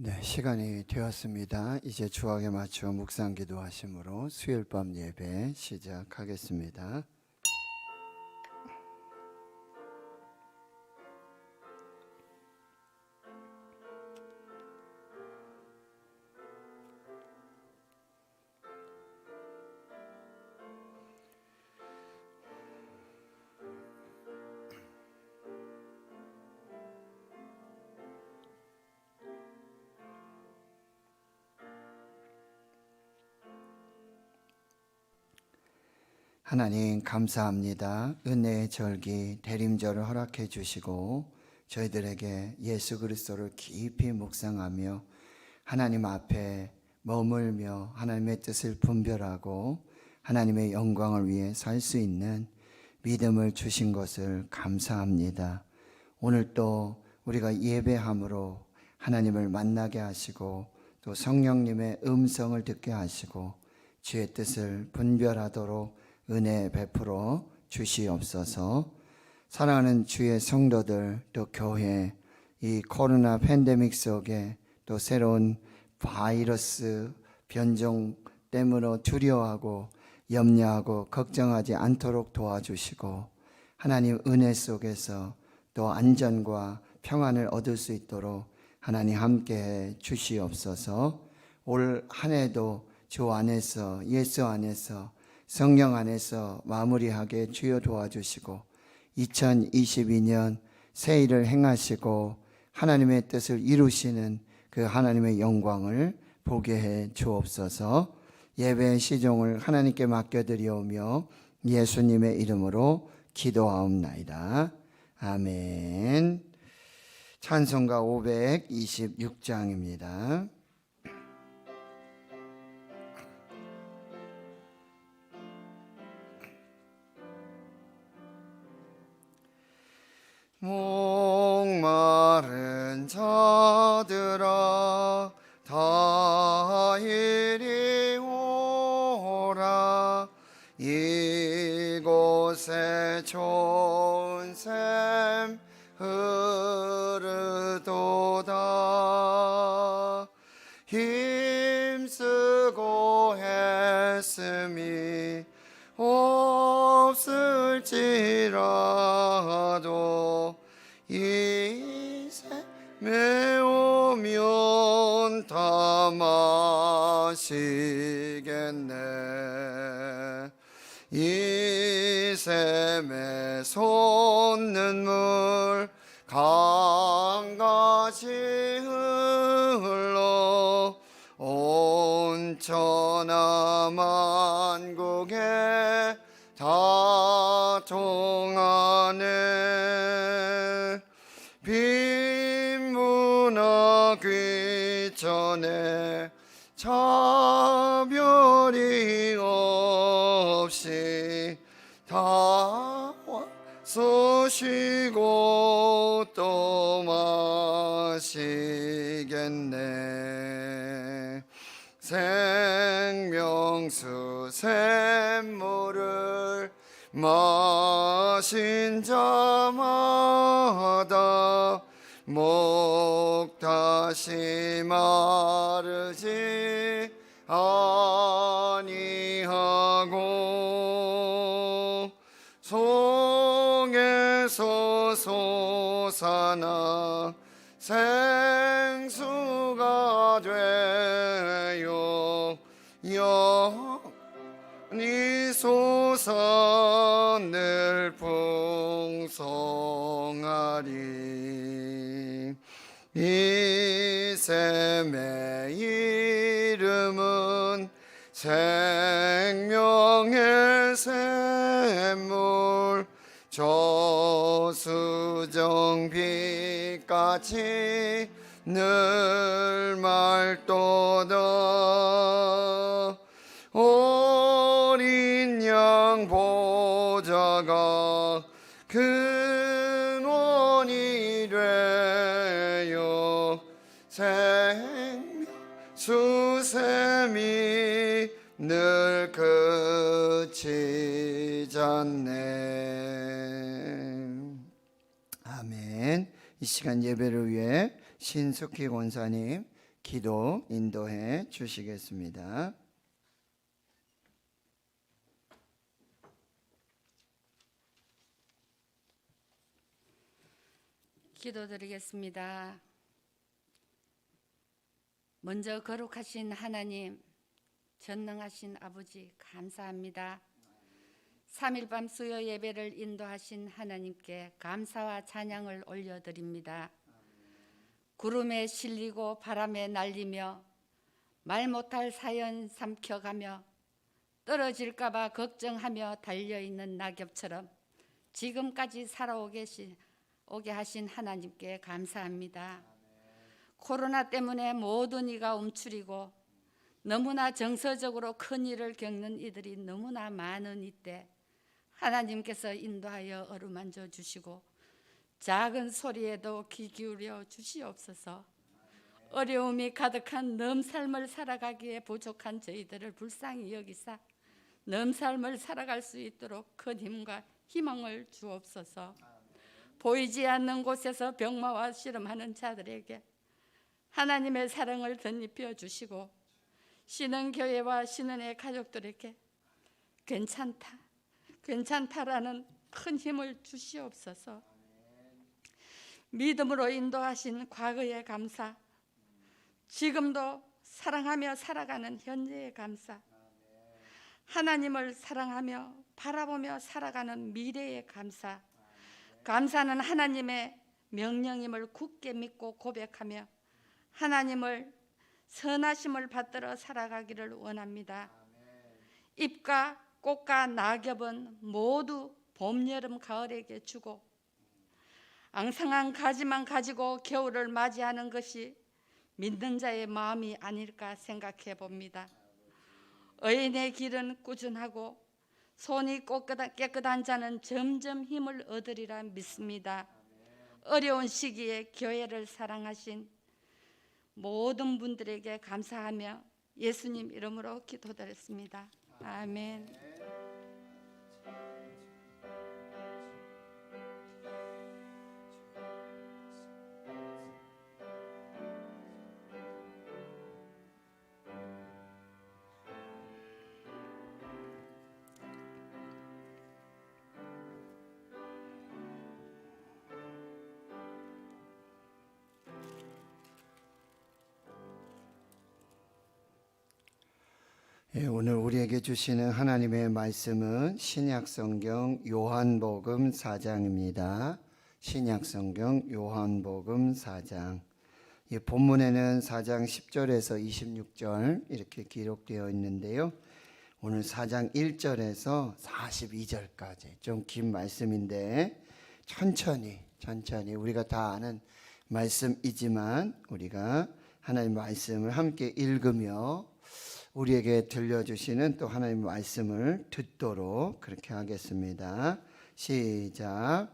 네, 시간이 되었습니다. 이제 주학에 맞춰 묵상 기도하심으로 수요일 밤 예배 시작하겠습니다. 하나님 감사합니다. 은혜의 절기 대림절을 허락해 주시고 저희들에게 예수 그리스도를 깊이 묵상하며 하나님 앞에 머물며 하나님의 뜻을 분별하고 하나님의 영광을 위해 살 수 있는 믿음을 주신 것을 감사합니다. 오늘 또 우리가 예배함으로 하나님을 만나게 하시고 또 성령님의 음성을 듣게 하시고 주의 뜻을 분별하도록 은혜 베풀어 주시옵소서. 사랑하는 주의 성도들, 또 교회, 이 코로나 팬데믹 속에 또 새로운 바이러스 변종 때문에 두려워하고 염려하고 걱정하지 않도록 도와주시고 하나님 은혜 속에서 또 안전과 평안을 얻을 수 있도록 하나님 함께해 주시옵소서. 올 한 해도 주 안에서 예수 안에서 성령 안에서 마무리하게 주여 도와주시고 2022년 새해를 행하시고 하나님의 뜻을 이루시는 그 하나님의 영광을 보게 해 주옵소서. 예배의 시종을 하나님께 맡겨드리오며 예수님의 이름으로 기도하옵나이다. 아멘. 찬송가 526장입니다. 목마른 자들아 다 이리 오라. 이곳에 좋은 샘 흐르도다. 힘쓰고 애씀이 없을지라도 이 샘에 오면 다 마시겠네. 이 샘에 솟는 물 강같이 흘러 온 천하 만국에 다 통하네. 빈문화 귀천에 차별이 없이 다 쏘시고 또 마시겠네. 생명수 샘물을 마신 자마다 목 다시 마르지 아니하고 속에서 솟아나 생수가 되어 영원히 솟아 늘 풍성하리. 이 샘의 이름은 생명의 샘물. 저수정빛같이 늘 맑도다. 어린 양 보좌가 근원이 되어 생명수샘이 늘 그치지 않네. 아멘. 이 시간 예배를 위해 신숙희 권사님, 기도 인도해 주시겠습니다. 기도드리겠습니다. 먼저 거룩하신 하나님, 전능하신 아버지 감사합니다. 3일 밤 수요 예배를 인도하신 하나님께 감사와 찬양을 올려드립니다. 구름에 실리고 바람에 날리며 말 못할 사연 삼켜가며 떨어질까 봐 걱정하며 달려있는 낙엽처럼 지금까지 살아오게 하신 하나님께 감사합니다. 코로나 때문에 모든 이가 움츠리고 너무나 정서적으로 큰 일을 겪는 이들이 너무나 많은 이때 하나님께서 인도하여 어루만져 주시고 작은 소리에도 귀 기울여 주시옵소서. 어려움이 가득한 넘삶을 살아가기에 부족한 저희들을 불쌍히 여기사 넘삶을 살아갈 수 있도록 큰 힘과 희망을 주옵소서. 보이지 않는 곳에서 병마와 씨름하는 자들에게 하나님의 사랑을 덧입혀 주시고 쉬는 교회와 쉬는 가족들에게 괜찮다라는 큰 힘을 주시옵소서. 믿음으로 인도하신 과거의 감사, 지금도 사랑하며 살아가는 현재의 감사, 하나님을 사랑하며 바라보며 살아가는 미래의 감사, 감사는 하나님의 명령임을 굳게 믿고 고백하며 하나님을 선하심을 받들어 살아가기를 원합니다. 잎과 꽃과 낙엽은 모두 봄, 여름, 가을에게 주고 앙상한 가지만 가지고 겨울을 맞이하는 것이 믿는 자의 마음이 아닐까 생각해 봅니다. 의인의 길은 꾸준하고 손이 깨끗한 자는 점점 힘을 얻으리라 믿습니다. 어려운 시기에 교회를 사랑하신 모든 분들에게 감사하며 예수님 이름으로 기도드렸습니다. 아멘. 오늘 우리에게 주시는 하나님의 말씀은 신약성경 요한복음 4장입니다. 신약성경 요한복음 4장. 이 본문에는 4장 10절에서 26절 이렇게 기록되어 있는데요. 오늘 4장 1절에서 42절까지 좀 긴 말씀인데 천천히 우리가 다 아는 말씀이지만 우리가 하나님 말씀을 함께 읽으며 우리에게 들려주시는 또 하나님의 말씀을 듣도록 그렇게 하겠습니다. 시작.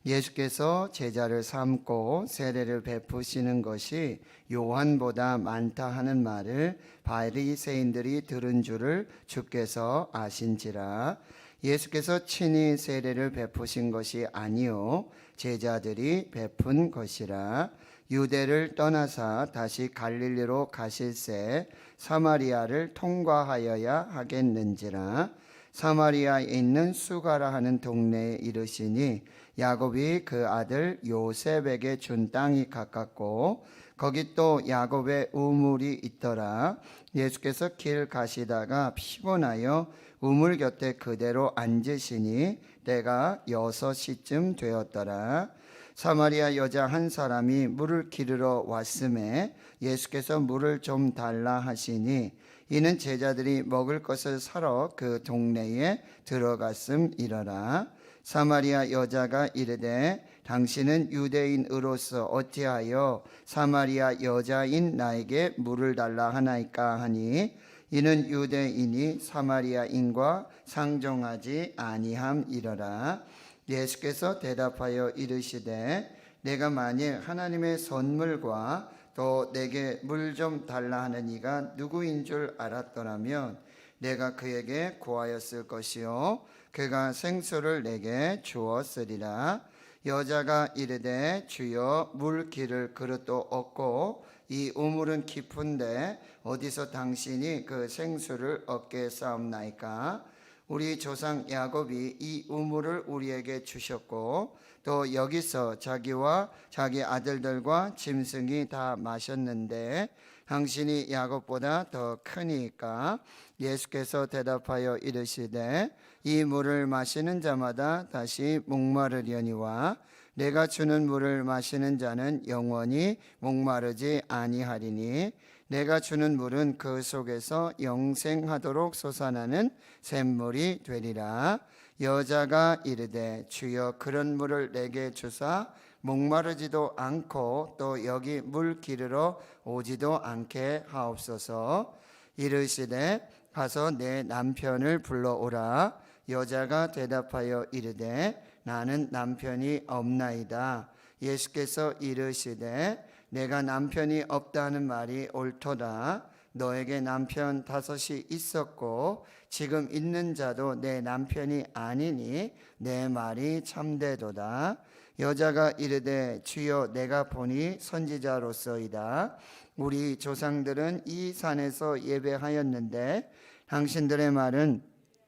예수께서 제자를 삼고 세례를 베푸시는 것이 요한보다 많다 하는 말을 바리새인들이 들은 줄을 주께서 아신지라. 예수께서 친히 세례를 베푸신 것이 아니요 제자들이 베푼 것이라. 유대를 떠나사 다시 갈릴리로 가실새 사마리아를 통과하여야 하겠는지라. 사마리아에 있는 수가라 하는 동네에 이르시니 야곱이 그 아들 요셉에게 준 땅이 가깝고 거기 또 야곱의 우물이 있더라. 예수께서 길 가시다가 피곤하여 우물 곁에 그대로 앉으시니 때가 6시쯤 되었더라. 사마리아 여자 한 사람이 물을 기르러 왔음에 예수께서 물을 좀 달라 하시니 이는 제자들이 먹을 것을 사러 그 동네에 들어갔음이러라. 사마리아 여자가 이르되 당신은 유대인으로서 어찌하여 사마리아 여자인 나에게 물을 달라 하나이까 하니 이는 유대인이 사마리아인과 상종하지 아니함이러라. 예수께서 대답하여 이르시되 내가 만일 하나님의 선물과 또 내게 물 좀 달라 하는 이가 누구인 줄 알았더라면 내가 그에게 구하였을 것이요 그가 생수를 내게 주었으리라. 여자가 이르되 주여 물 기를 그릇도 없고 이 우물은 깊은데 어디서 당신이 그 생수를 얻게 싸움나이까? 우리 조상 야곱이 이 우물을 우리에게 주셨고 또 여기서 자기와 자기 아들들과 짐승이 다 마셨는데 당신이 야곱보다 더 크니까? 예수께서 대답하여 이르시되 이 물을 마시는 자마다 다시 목마르려니와 내가 주는 물을 마시는 자는 영원히 목마르지 아니하리니 내가 주는 물은 그 속에서 영생하도록 솟아나는 샘물이 되리라. 여자가 이르되 주여 그런 물을 내게 주사 목마르지도 않고 또 여기 물 기르러 오지도 않게 하옵소서. 이르시되 가서 내 남편을 불러오라. 여자가 대답하여 이르되 나는 남편이 없나이다. 예수께서 이르시되 내가 남편이 없다는 말이 옳도다. 너에게 남편 5이 있었고 지금 있는 자도 내 남편이 아니니 내 말이 참되도다. 여자가 이르되 주여 내가 보니 선지자로서이다. 우리 조상들은 이 산에서 예배하였는데 당신들의 말은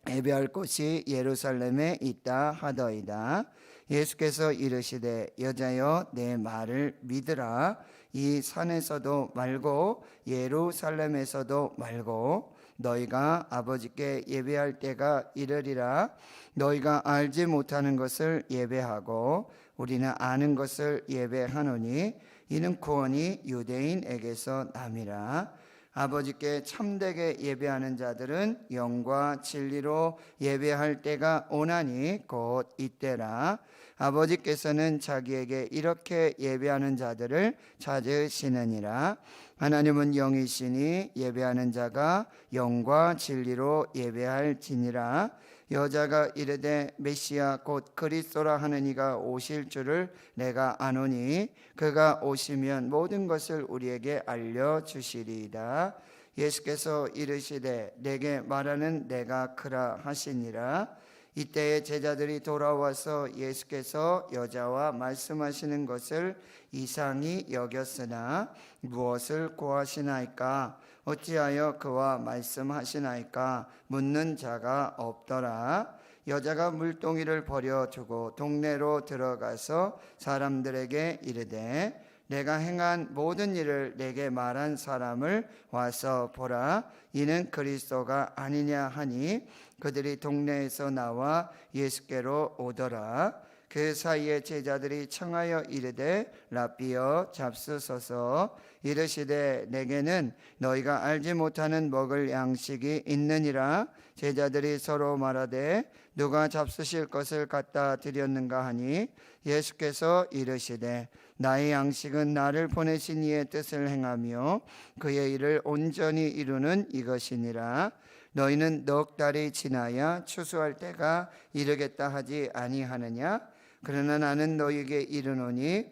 예배할 곳이 예루살렘에 있다 하더이다. 예수께서 이르시되 여자여 내 말을 믿으라. 이 산에서도 말고 예루살렘에서도 말고 너희가 아버지께 예배할 때가 이르리라. 너희가 알지 못하는 것을 예배하고 우리는 아는 것을 예배하노니 이는 구원이 유대인에게서 남이라. 아버지께 참되게 예배하는 자들은 영과 진리로 예배할 때가 오나니 곧 이때라. 아버지께서는 자기에게 이렇게 예배하는 자들을 찾으시느니라. 하나님은 영이시니 예배하는 자가 영과 진리로 예배할지니라. 여자가 이르되 메시아 곧 그리스도라 하는 이가 오실 줄을 내가 아노니 그가 오시면 모든 것을 우리에게 알려주시리이다. 예수께서 이르시되 내게 말하는 내가 그라 하시니라. 이때에 제자들이 돌아와서 예수께서 여자와 말씀하시는 것을 이상히 여겼으나 무엇을 구하시나이까? 어찌하여 그와 말씀하시나이까? 묻는 자가 없더라. 여자가 물동이를 버려두고 동네로 들어가서 사람들에게 이르되 내가 행한 모든 일을 내게 말한 사람을 와서 보라. 이는 그리스도가 아니냐 하니 그들이 동네에서 나와 예수께로 오더라. 그 사이에 제자들이 청하여 이르되 랍비여 잡수소서. 이르시되 내게는 너희가 알지 못하는 먹을 양식이 있느니라. 제자들이 서로 말하되 누가 잡수실 것을 갖다 드렸는가 하니 예수께서 이르시되 나의 양식은 나를 보내신 이의 뜻을 행하며 그의 일을 온전히 이루는 이것이니라. 너희는 넉 달이 지나야 추수할 때가 이르겠다 하지 아니하느냐? 그러나 나는 너희에게 이르노니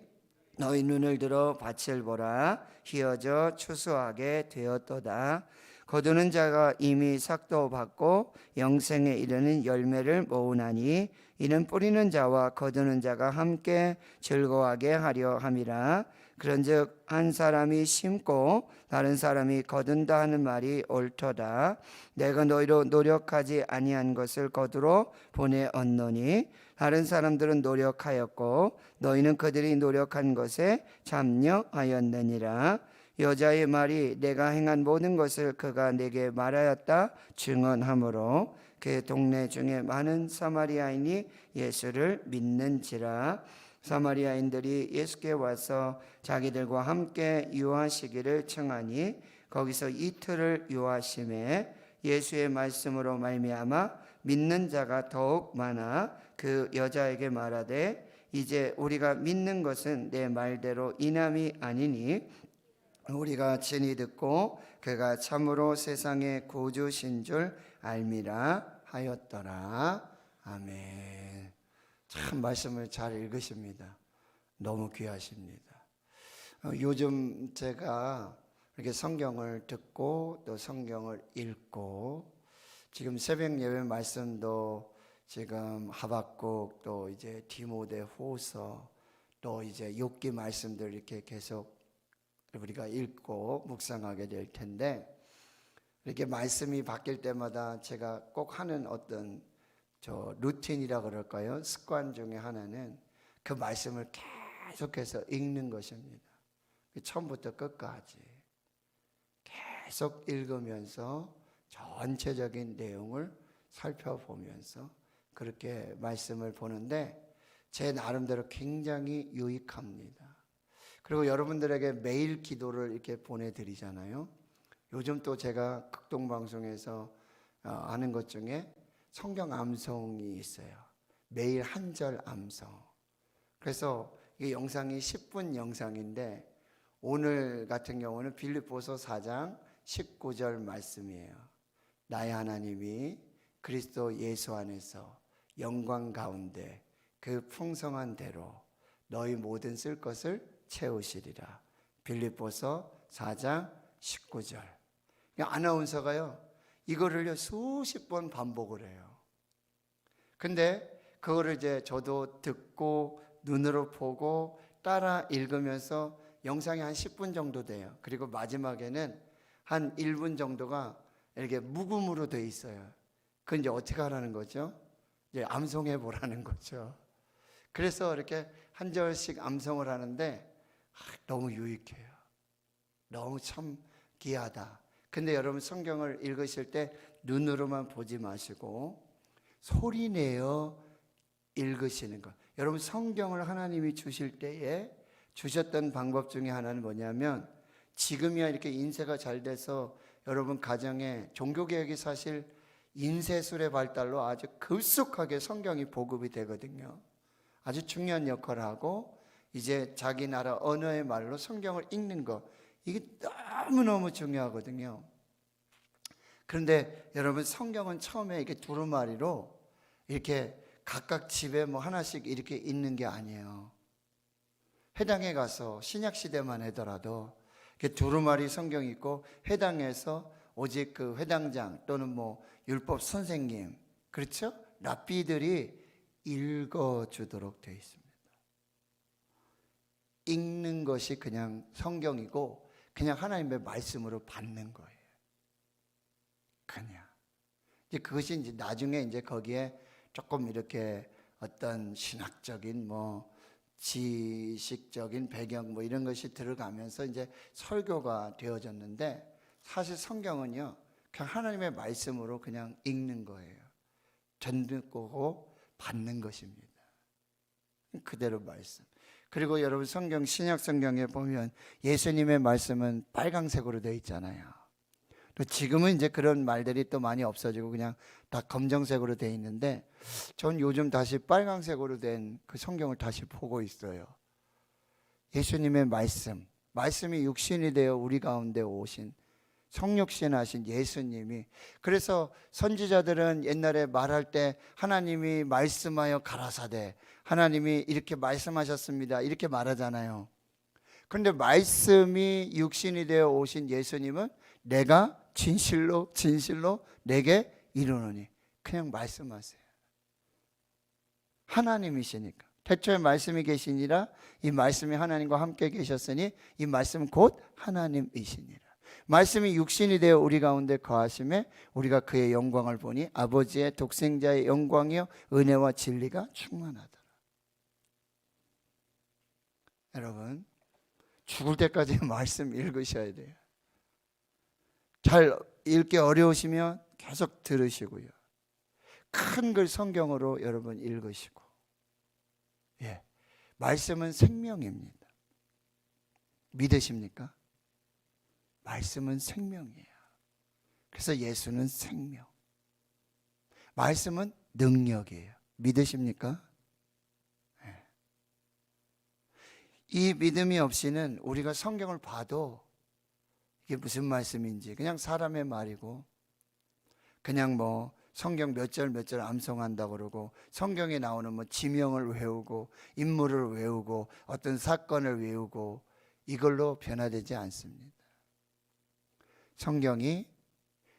너희 눈을 들어 밭을 보라. 희어져 추수하게 되었도다. 거두는 자가 이미 삭도 받고 영생에 이르는 열매를 모으나니 이는 뿌리는 자와 거두는 자가 함께 즐거워하게 하려 함이라. 그런즉 한 사람이 심고 다른 사람이 거둔다 하는 말이 옳도다. 내가 너희로 노력하지 아니한 것을 거두러 보내 얻노니 다른 사람들은 노력하였고 너희는 그들이 노력한 것에 참여하였느니라. 여자의 말이 내가 행한 모든 것을 그가 내게 말하였다 증언하므로 그 동네 중에 많은 사마리아인이 예수를 믿는지라. 사마리아인들이 예수께 와서 자기들과 함께 유하시기를 청하니 거기서 이틀을 유하심에 예수의 말씀으로 말미암아 믿는 자가 더욱 많아 그 여자에게 말하되 이제 우리가 믿는 것은 내 말대로 인함이 아니니 우리가 친히 듣고 그가 참으로 세상의 구주신 줄 알미라 하였더라. 아멘. 참 말씀을 잘 읽으십니다. 너무 귀하십니다. 요즘 제가 이렇게 성경을 듣고 또 성경을 읽고 지금 새벽 예배 말씀도 지금 하박국 또 이제 디모데후서 또 이제 욥기 말씀들 이렇게 계속 우리가 읽고 묵상하게 될 텐데, 이렇게 말씀이 바뀔 때마다 제가 꼭 하는 어떤 루틴이라 그럴까요? 습관 중에 하나는 그 말씀을 계속해서 읽는 것입니다. 처음부터 끝까지 계속 읽으면서 전체적인 내용을 살펴보면서 그렇게 말씀을 보는데 제 나름대로 굉장히 유익합니다. 그리고 여러분들에게 매일 기도를 이렇게 보내드리잖아요. 요즘 또 제가 극동방송에서 하는 것 중에 성경 암송이 있어요. 매일 한 절 암송. 그래서 이 영상이 10분 영상인데 오늘 같은 경우는 빌립보서 4장 19절 말씀이에요. 나의 하나님이 그리스도 예수 안에서 영광 가운데 그 풍성한 대로 너희 모든 쓸 것을 채우시리라. 빌립보서 4장 19절. 아나운서가요 이거를요 수십 번 반복을 해요. 근데 그거를 이제 저도 듣고 눈으로 보고 따라 읽으면서 영상이 한 10분 정도 돼요. 그리고 마지막에는 한 1분 정도가 이렇게 묵음으로 돼 있어요. 그건 이제 어떻게 하라는 거죠? 이제 암송해 보라는 거죠. 그래서 이렇게 한 절씩 암송을 하는데 너무 유익해요. 너무 참 귀하다. 근데 여러분 성경을 읽으실 때 눈으로만 보지 마시고 소리 내어 읽으시는 것. 여러분 성경을 하나님이 주실 때에 주셨던 방법 중에 하나는 뭐냐면, 지금이야 이렇게 인쇄가 잘 돼서 여러분 가정에 종교개혁이 사실 인쇄술의 발달로 아주 급속하게 성경이 보급이 되거든요. 아주 중요한 역할을 하고 이제 자기 나라 언어의 말로 성경을 읽는 것, 이게 너무너무 중요하거든요. 그런데 여러분 성경은 처음에 이렇게 두루마리로 이렇게 각각 집에 뭐 하나씩 이렇게 있는 게 아니에요. 회당에 가서 신약시대만 하더라도 이렇게 두루마리 성경이 있고 회당에서 오직 그 회당장 또는 뭐 율법 선생님, 그렇죠? 랍비들이 읽어주도록 되어 있습니다. 읽는 것이 그냥 성경이고 그냥 하나님의 말씀으로 받는 거예요. 그냥. 이제 그것이 이제 나중에 이제 거기에 조금 이렇게 어떤 신학적인 뭐 지식적인 배경 뭐 이런 것이 들어가면서 이제 설교가 되어졌는데, 사실 성경은요 그냥 하나님의 말씀으로 그냥 읽는 거예요. 듣고 받는 것입니다. 그대로 말씀. 그리고 여러분 성경 신약 성경에 보면 예수님의 말씀은 빨강색으로 되어 있잖아요. 또 지금은 이제 그런 말들이 또 많이 없어지고 그냥 다 검정색으로 되어 있는데, 전 요즘 다시 빨강색으로 된 그 성경을 다시 보고 있어요. 예수님의 말씀이 육신이 되어 우리 가운데 오신 성육신하신 예수님이, 그래서 선지자들은 옛날에 말할 때 하나님이 말씀하여 가라사대, 하나님이 이렇게 말씀하셨습니다 이렇게 말하잖아요. 그런데 말씀이 육신이 되어 오신 예수님은 내가 진실로 내게 이르노니, 그냥 말씀하세요. 하나님이시니까. 태초에 말씀이 계시니라, 이 말씀이 하나님과 함께 계셨으니 이 말씀은 곧 하나님이시니라. 말씀이 육신이 되어 우리 가운데 거하심에 우리가 그의 영광을 보니 아버지의 독생자의 영광이요 은혜와 진리가 충만하더라. 여러분 죽을 때까지 말씀 읽으셔야 돼요. 잘 읽기 어려우시면 계속 들으시고요. 큰 글 성경으로 여러분 읽으시고. 예, 말씀은 생명입니다. 믿으십니까? 말씀은 생명이에요. 그래서 예수는 생명. 말씀은 능력이에요. 믿으십니까? 예. 이 믿음이 없이는 우리가 성경을 봐도 이게 무슨 말씀인지 그냥 사람의 말이고, 그냥 뭐 성경 몇 절 암송한다 그러고 성경에 나오는 뭐 지명을 외우고 인물을 외우고 어떤 사건을 외우고 이걸로 변화되지 않습니다. 성경이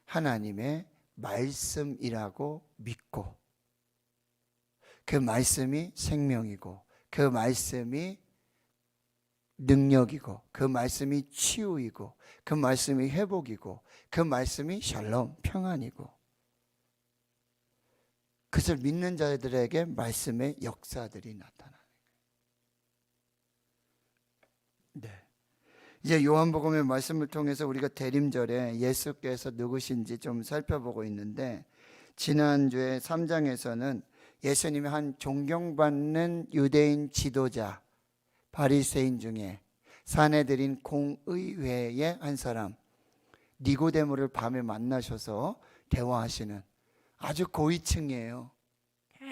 하나님의 말씀이라고 믿고 그 말씀이 생명이고, 그 말씀이 능력이고, 그 말씀이 치유이고, 그 말씀이 회복이고, 그 말씀이 샬롬 평안이고, 그것을 믿는 자들에게 말씀의 역사들이 나타나는 거예요. 네. 이제 요한복음의 말씀을 통해서 우리가 대림절에 예수께서 누구신지 좀 살펴보고 있는데, 지난주에 3장에서는 예수님이 한 존경받는 유대인 지도자 바리새인 중에 사내들인 공의회의 한 사람 니고데모를 밤에 만나셔서 대화하시는 아주 고위층이에요.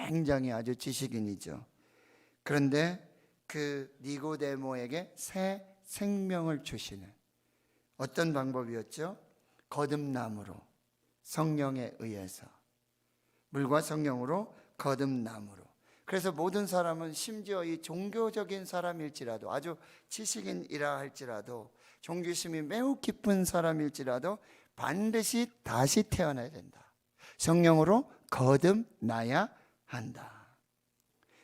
굉장히 아주 지식인이죠. 그런데 그 니고데모에게 새 생명을 주시는 어떤 방법이었죠? 거듭남으로, 성령에 의해서, 물과 성령으로 거듭남으로. 그래서 모든 사람은 심지어 이 종교적인 사람일지라도, 아주 지식인이라 할지라도, 종교심이 매우 깊은 사람일지라도 반드시 다시 태어나야 된다. 성령으로 거듭나야 한다.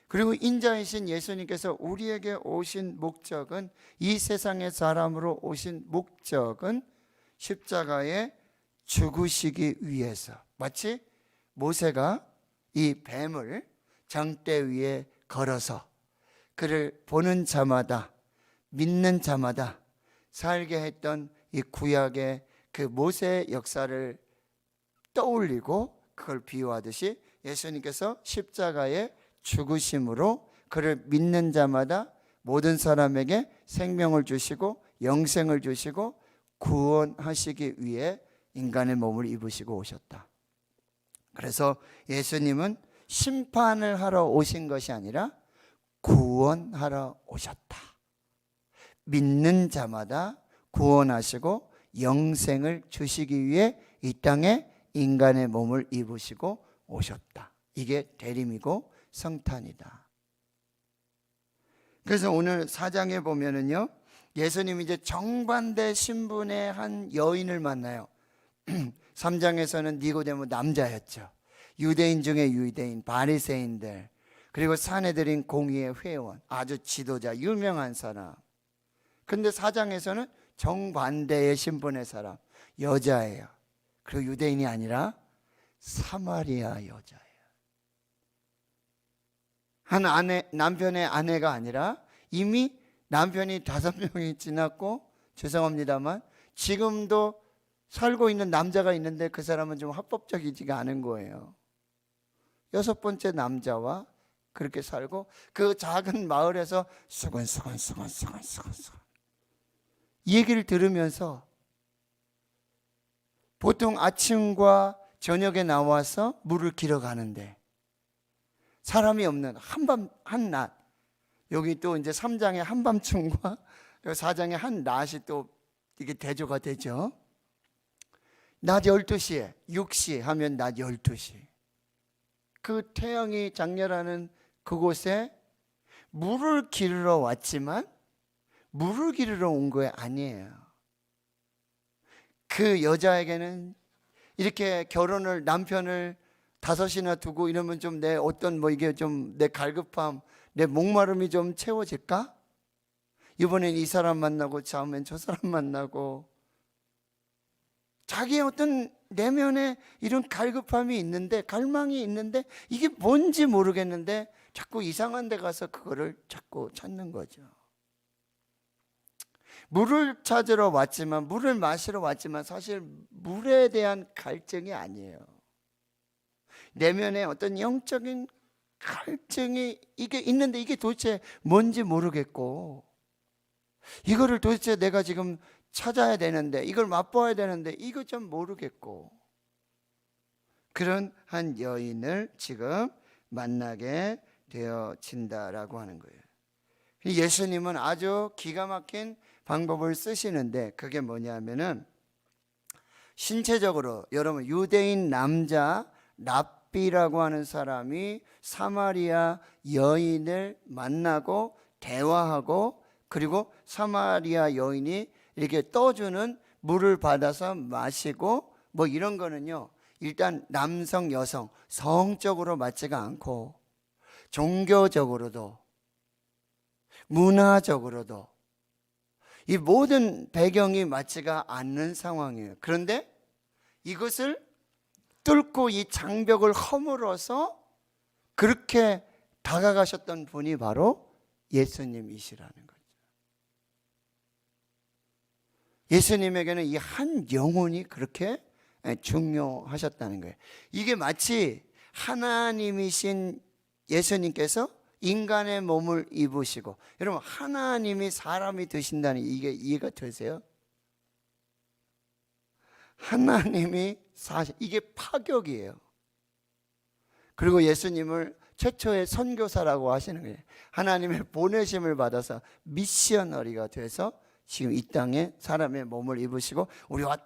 그리고 인자이신 예수님께서 우리에게 오신 목적은, 이 세상의 사람으로 오신 목적은 십자가에 죽으시기 위해서, 마치 모세가 이 뱀을 장대 위에 걸어서 그를 보는 자마다, 믿는 자마다 살게 했던 이 구약의 그 모세의 역사를 떠올리고 그걸 비유하듯이 예수님께서 십자가에 죽으심으로 그를 믿는 자마다 모든 사람에게 생명을 주시고 영생을 주시고 구원하시기 위해 인간의 몸을 입으시고 오셨다. 그래서 예수님은 심판을 하러 오신 것이 아니라 구원하러 오셨다. 믿는 자마다 구원하시고 영생을 주시기 위해 이 땅에 인간의 몸을 입으시고 오셨다. 이게 대림이고 성탄이다. 그래서 오늘 4장에 보면은요, 예수님이 이제 정반대 신분의 한 여인을 만나요. 3장에서는 니고데모 남자였죠. 유대인 중에 유대인, 바리새인들, 그리고 사내들인 공의의 회원, 아주 지도자, 유명한 사람. 근데 4장에서는 정반대의 신분의 사람, 여자예요. 그리고 유대인이 아니라 사마리아 여자예요. 한 아내, 남편의 아내가 아니라 이미 남편이 5명이 지났고, 죄송합니다만 지금도 살고 있는 남자가 있는데 그 사람은 좀 합법적이지가 않은 거예요. 6번째 남자와 그렇게 살고, 그 작은 마을에서 수근수근 이 얘기를 들으면서 보통 아침과 저녁에 나와서 물을 길어 가는데 사람이 없는 한낮, 여기 또 이제 3장의 한밤중과 4장의 한낮이 또 이게 대조가 되죠. 낮 12시에, 6시 하면 낮 12시, 그 태양이 장렬하는 그곳에 물을 기르러 왔지만 물을 기르러 온 거 아니에요. 그 여자에게는 이렇게 결혼을, 남편을 5이나 두고 이러면 좀 내 어떤 뭐 이게 좀 내 갈급함, 내 목마름이 좀 채워질까? 이번엔 이 사람 만나고 다음엔 저 사람 만나고, 자기의 어떤 내면에 이런 갈급함이 있는데, 갈망이 있는데, 이게 뭔지 모르겠는데 자꾸 이상한 데 가서 그거를 자꾸 찾는 거죠. 물을 찾으러 왔지만, 물을 마시러 왔지만 사실 물에 대한 갈증이 아니에요. 내면에 어떤 영적인 갈증이 이게 있는데 이게 도대체 뭔지 모르겠고, 이거를 도대체 내가 지금 찾아야 되는데, 이걸 맛보아야 되는데 이거 좀 모르겠고, 그런 한 여인을 지금 만나게 되어진다라고 하는 거예요. 예수님은 아주 기가 막힌 방법을 쓰시는데, 그게 뭐냐면은 신체적으로, 여러분, 유대인 남자 랍비라고 하는 사람이 사마리아 여인을 만나고 대화하고, 그리고 사마리아 여인이 이렇게 떠주는 물을 받아서 마시고, 뭐 이런 거는요, 일단 남성 여성 성적으로 맞지가 않고 종교적으로도 문화적으로도 이 모든 배경이 맞지가 않는 상황이에요. 그런데 이것을 뚫고 이 장벽을 허물어서 그렇게 다가가셨던 분이 바로 예수님이시라는 거죠. 예수님에게는 이 한 영혼이 그렇게 중요하셨다는 거예요. 이게 마치 하나님이신 예수님께서 인간의 몸을 입으시고, 여러분 하나님이 사람이 되신다는 이게 이해가 되세요? 하나님이 이게 파격이에요. 그리고 예수님을 최초의 선교사라고 하시는 거예요. 하나님의 보내심을 받아서 미셔너리가 돼서 지금 이 땅에 사람의 몸을 입으시고 우리와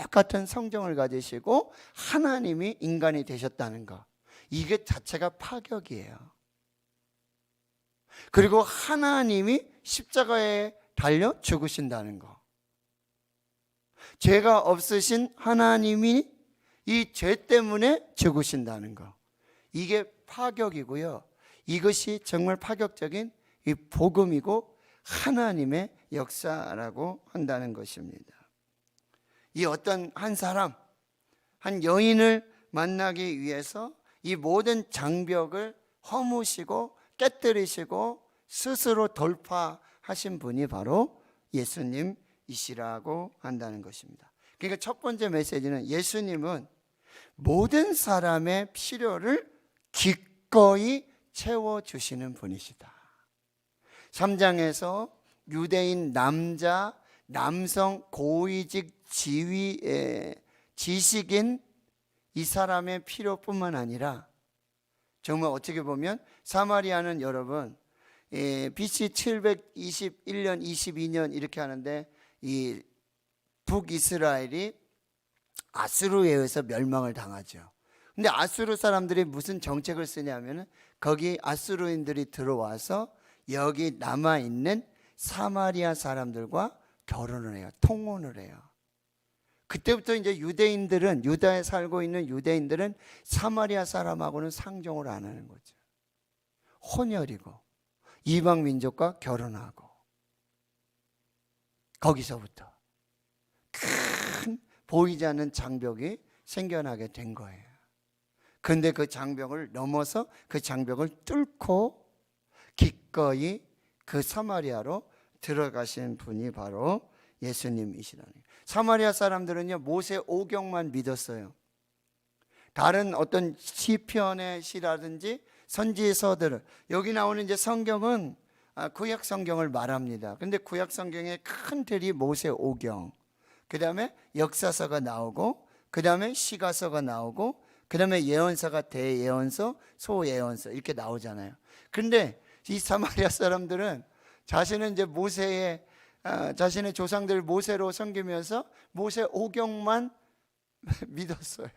똑같은 성정을 가지시고 하나님이 인간이 되셨다는 거, 이게 자체가 파격이에요. 그리고 하나님이 십자가에 달려 죽으신다는 거, 죄가 없으신 하나님이 이 죄 때문에 죽으신다는 거, 이게 파격이고요. 이것이 정말 파격적인 이 복음이고 하나님의 역사라고 한다는 것입니다. 이 어떤 한 사람, 한 여인을 만나기 위해서 이 모든 장벽을 허무시고 깨뜨리시고 스스로 돌파하신 분이 바로 예수님이시라고 한다는 것입니다. 그러니까 첫 번째 메시지는 예수님은 모든 사람의 필요를 기꺼이 채워주시는 분이시다. 3장에서 유대인 남성 고위직 지식인 이 사람의 필요뿐만 아니라 정말 어떻게 보면 사마리아는 여러분 BC 721년 22년 이렇게 하는데 이 북이스라엘이 아수르에 의해서 멸망을 당하죠. 근데 아수르 사람들이 무슨 정책을 쓰냐면은 거기 아수르인들이 들어와서 여기 남아있는 사마리아 사람들과 결혼을 해요. 통혼을 해요. 그때부터 이제 유대인들은, 유다에 살고 있는 유대인들은 사마리아 사람하고는 상종을 안 하는 거죠. 혼혈이고 이방 민족과 결혼하고, 거기서부터 큰 보이지 않는 장벽이 생겨나게 된 거예요. 그런데 그 장벽을 넘어서 그 장벽을 뚫고 기꺼이 그 사마리아로 들어가신 분이 바로 예수님이시라는 거예요. 사마리아 사람들은요 모세 오경만 믿었어요. 다른 어떤 시편의 시라든지 선지서들을, 여기 나오는 이제 성경은 구약 성경을 말합니다. 근데 구약 성경의 큰 틀이 모세 오경, 그 다음에 역사서가 나오고, 그 다음에 시가서가 나오고, 그 다음에 예언서가 대예언서, 소예언서 이렇게 나오잖아요. 그런데 이 사마리아 사람들은 자신은 이제 모세의 자신의 조상들 모세로 섬기면서 모세 오경만 믿었어요.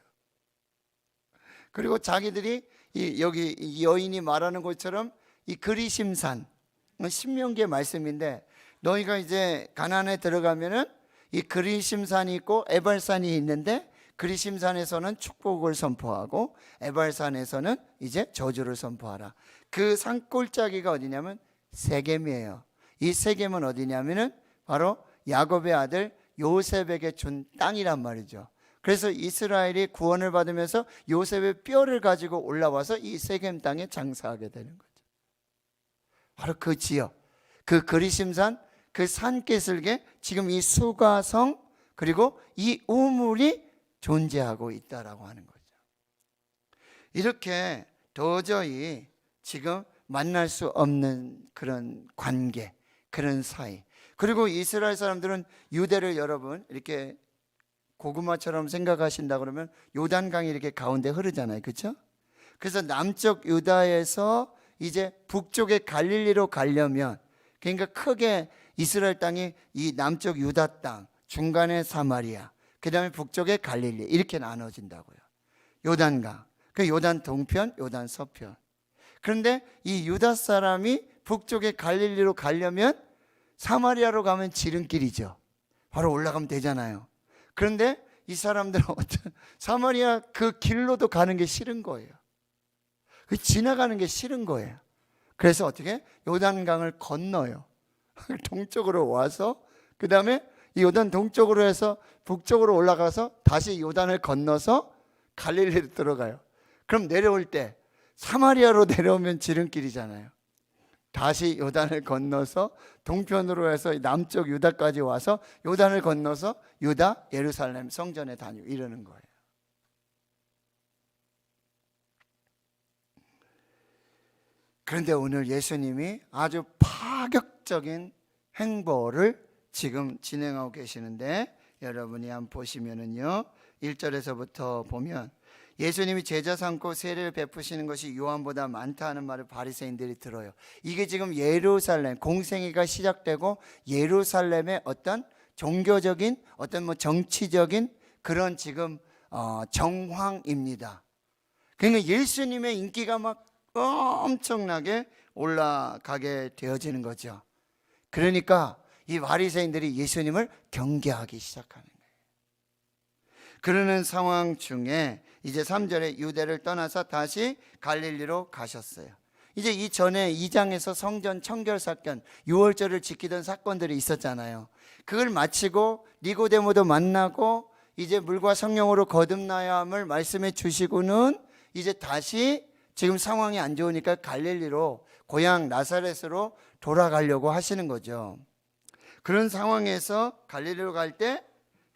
그리고 자기들이 여기 이 여인이 말하는 것처럼 이 그리심산, 신명기의 말씀인데, 너희가 이제 가나안에 들어가면은 이 그리심산이 있고 에발산이 있는데, 그리심산에서는 축복을 선포하고 에발산에서는 이제 저주를 선포하라. 그 산골짜기가 어디냐면 세겜이에요. 이 세겜은 어디냐면은 바로 야곱의 아들 요셉에게 준 땅이란 말이죠. 그래서 이스라엘이 구원을 받으면서 요셉의 뼈를 가지고 올라와서 이 세겜 땅에 장사하게 되는 거죠. 바로 그 지역, 그 그리심산, 그 산기슭에 지금 이 수가성 그리고 이 우물이 존재하고 있다라고 하는 거죠. 이렇게 도저히 지금 만날 수 없는 그런 관계, 그런 사이. 그리고 이스라엘 사람들은 유대를 여러분 이렇게 고구마처럼 생각하신다 그러면 요단강이 이렇게 가운데 흐르잖아요. 그렇죠? 그래서 남쪽 유다에서 이제 북쪽의 갈릴리로 가려면, 그러니까 크게 이스라엘 땅이 이 남쪽 유다 땅, 중간에 사마리아, 그 다음에 북쪽에 갈릴리 이렇게 나눠진다고요. 요단강, 그 요단 동편, 요단 서편. 그런데 이 유다 사람이 북쪽에 갈릴리로 가려면 사마리아로 가면 지름길이죠. 바로 올라가면 되잖아요. 그런데 이 사람들은 어떤 사마리아 그 길로도 가는 게 싫은 거예요. 그 지나가는 게 싫은 거예요. 그래서 어떻게? 요단강을 건너요. 동쪽으로 와서 그 다음에 이 요단 동쪽으로 해서 북쪽으로 올라가서 다시 요단을 건너서 갈릴리로 들어가요. 그럼 내려올 때 사마리아로 내려오면 지름길이잖아요. 다시 요단을 건너서 동편으로 해서 남쪽 유다까지 와서 요단을 건너서 유다, 예루살렘 성전에 다니고 이러는 거예요. 그런데 오늘 예수님이 아주 파격적인 행보를 지금 진행하고 계시는데 여러분이 한번 보시면은요 1절에서부터 보면 예수님이 제자 삼고 세례를 베푸시는 것이 요한보다 많다 하는 말을 바리새인들이 들어요. 이게 지금 예루살렘 공생애가 시작되고 예루살렘의 어떤 종교적인 어떤 뭐 정치적인 그런 지금 정황입니다. 그러니까 예수님의 인기가 막 엄청나게 올라가게 되어지는 거죠. 그러니까 이 바리새인들이 예수님을 경계하기 시작하는 거예요. 그러는 상황 중에 이제 3절에 유대를 떠나서 다시 갈릴리로 가셨어요. 이제 이전에 2장에서 성전 청결 사건, 유월절을 지키던 사건들이 있었잖아요. 그걸 마치고 니고데모도 만나고 이제 물과 성령으로 거듭나야 함을 말씀해 주시고는 이제 다시 지금 상황이 안 좋으니까 갈릴리로 고향 나사렛으로 돌아가려고 하시는 거죠. 그런 상황에서 갈릴리로 갈 때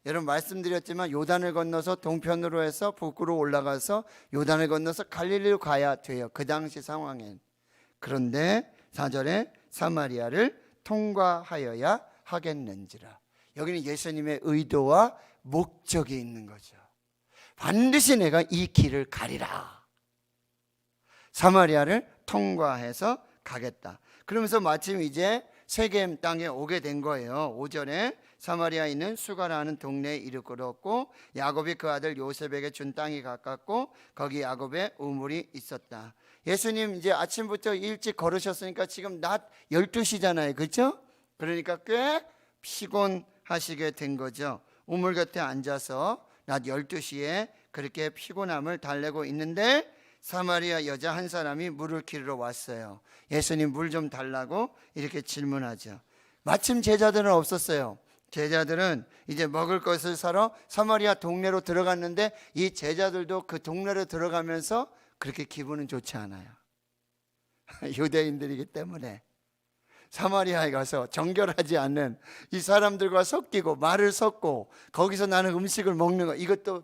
여러분 말씀드렸지만 요단을 건너서 동편으로 해서 북으로 올라가서 요단을 건너서 갈릴리로 가야 돼요. 그 당시 상황엔. 그런데 4절에 사마리아를 통과하여야 하겠는지라. 여기는 예수님의 의도와 목적이 있는 거죠. 반드시 내가 이 길을 가리라. 사마리아를 통과해서 가겠다. 그러면서 마침 이제 세겜 땅에 오게 된 거예요. 5절에 사마리아에 있는 수가라는 동네에 이르렀고 야곱이 그 아들 요셉에게 준 땅이 가깝고 거기 야곱의 우물이 있었다. 예수님 이제 아침부터 일찍 걸으셨으니까 지금 낮 12시잖아요. 그렇죠? 그러니까 꽤 피곤하시게 된 거죠. 우물 곁에 앉아서 낮 12시에 그렇게 피곤함을 달래고 있는데 사마리아 여자 한 사람이 물을 기르러 왔어요. 예수님 물 좀 달라고 이렇게 질문하죠. 마침 제자들은 없었어요. 제자들은 이제 먹을 것을 사러 사마리아 동네로 들어갔는데 이 제자들도 그 동네로 들어가면서 그렇게 기분은 좋지 않아요. 유대인들이기 때문에 사마리아에 가서 정결하지 않는 이 사람들과 섞이고 말을 섞고 거기서 나는 음식을 먹는 거 이것도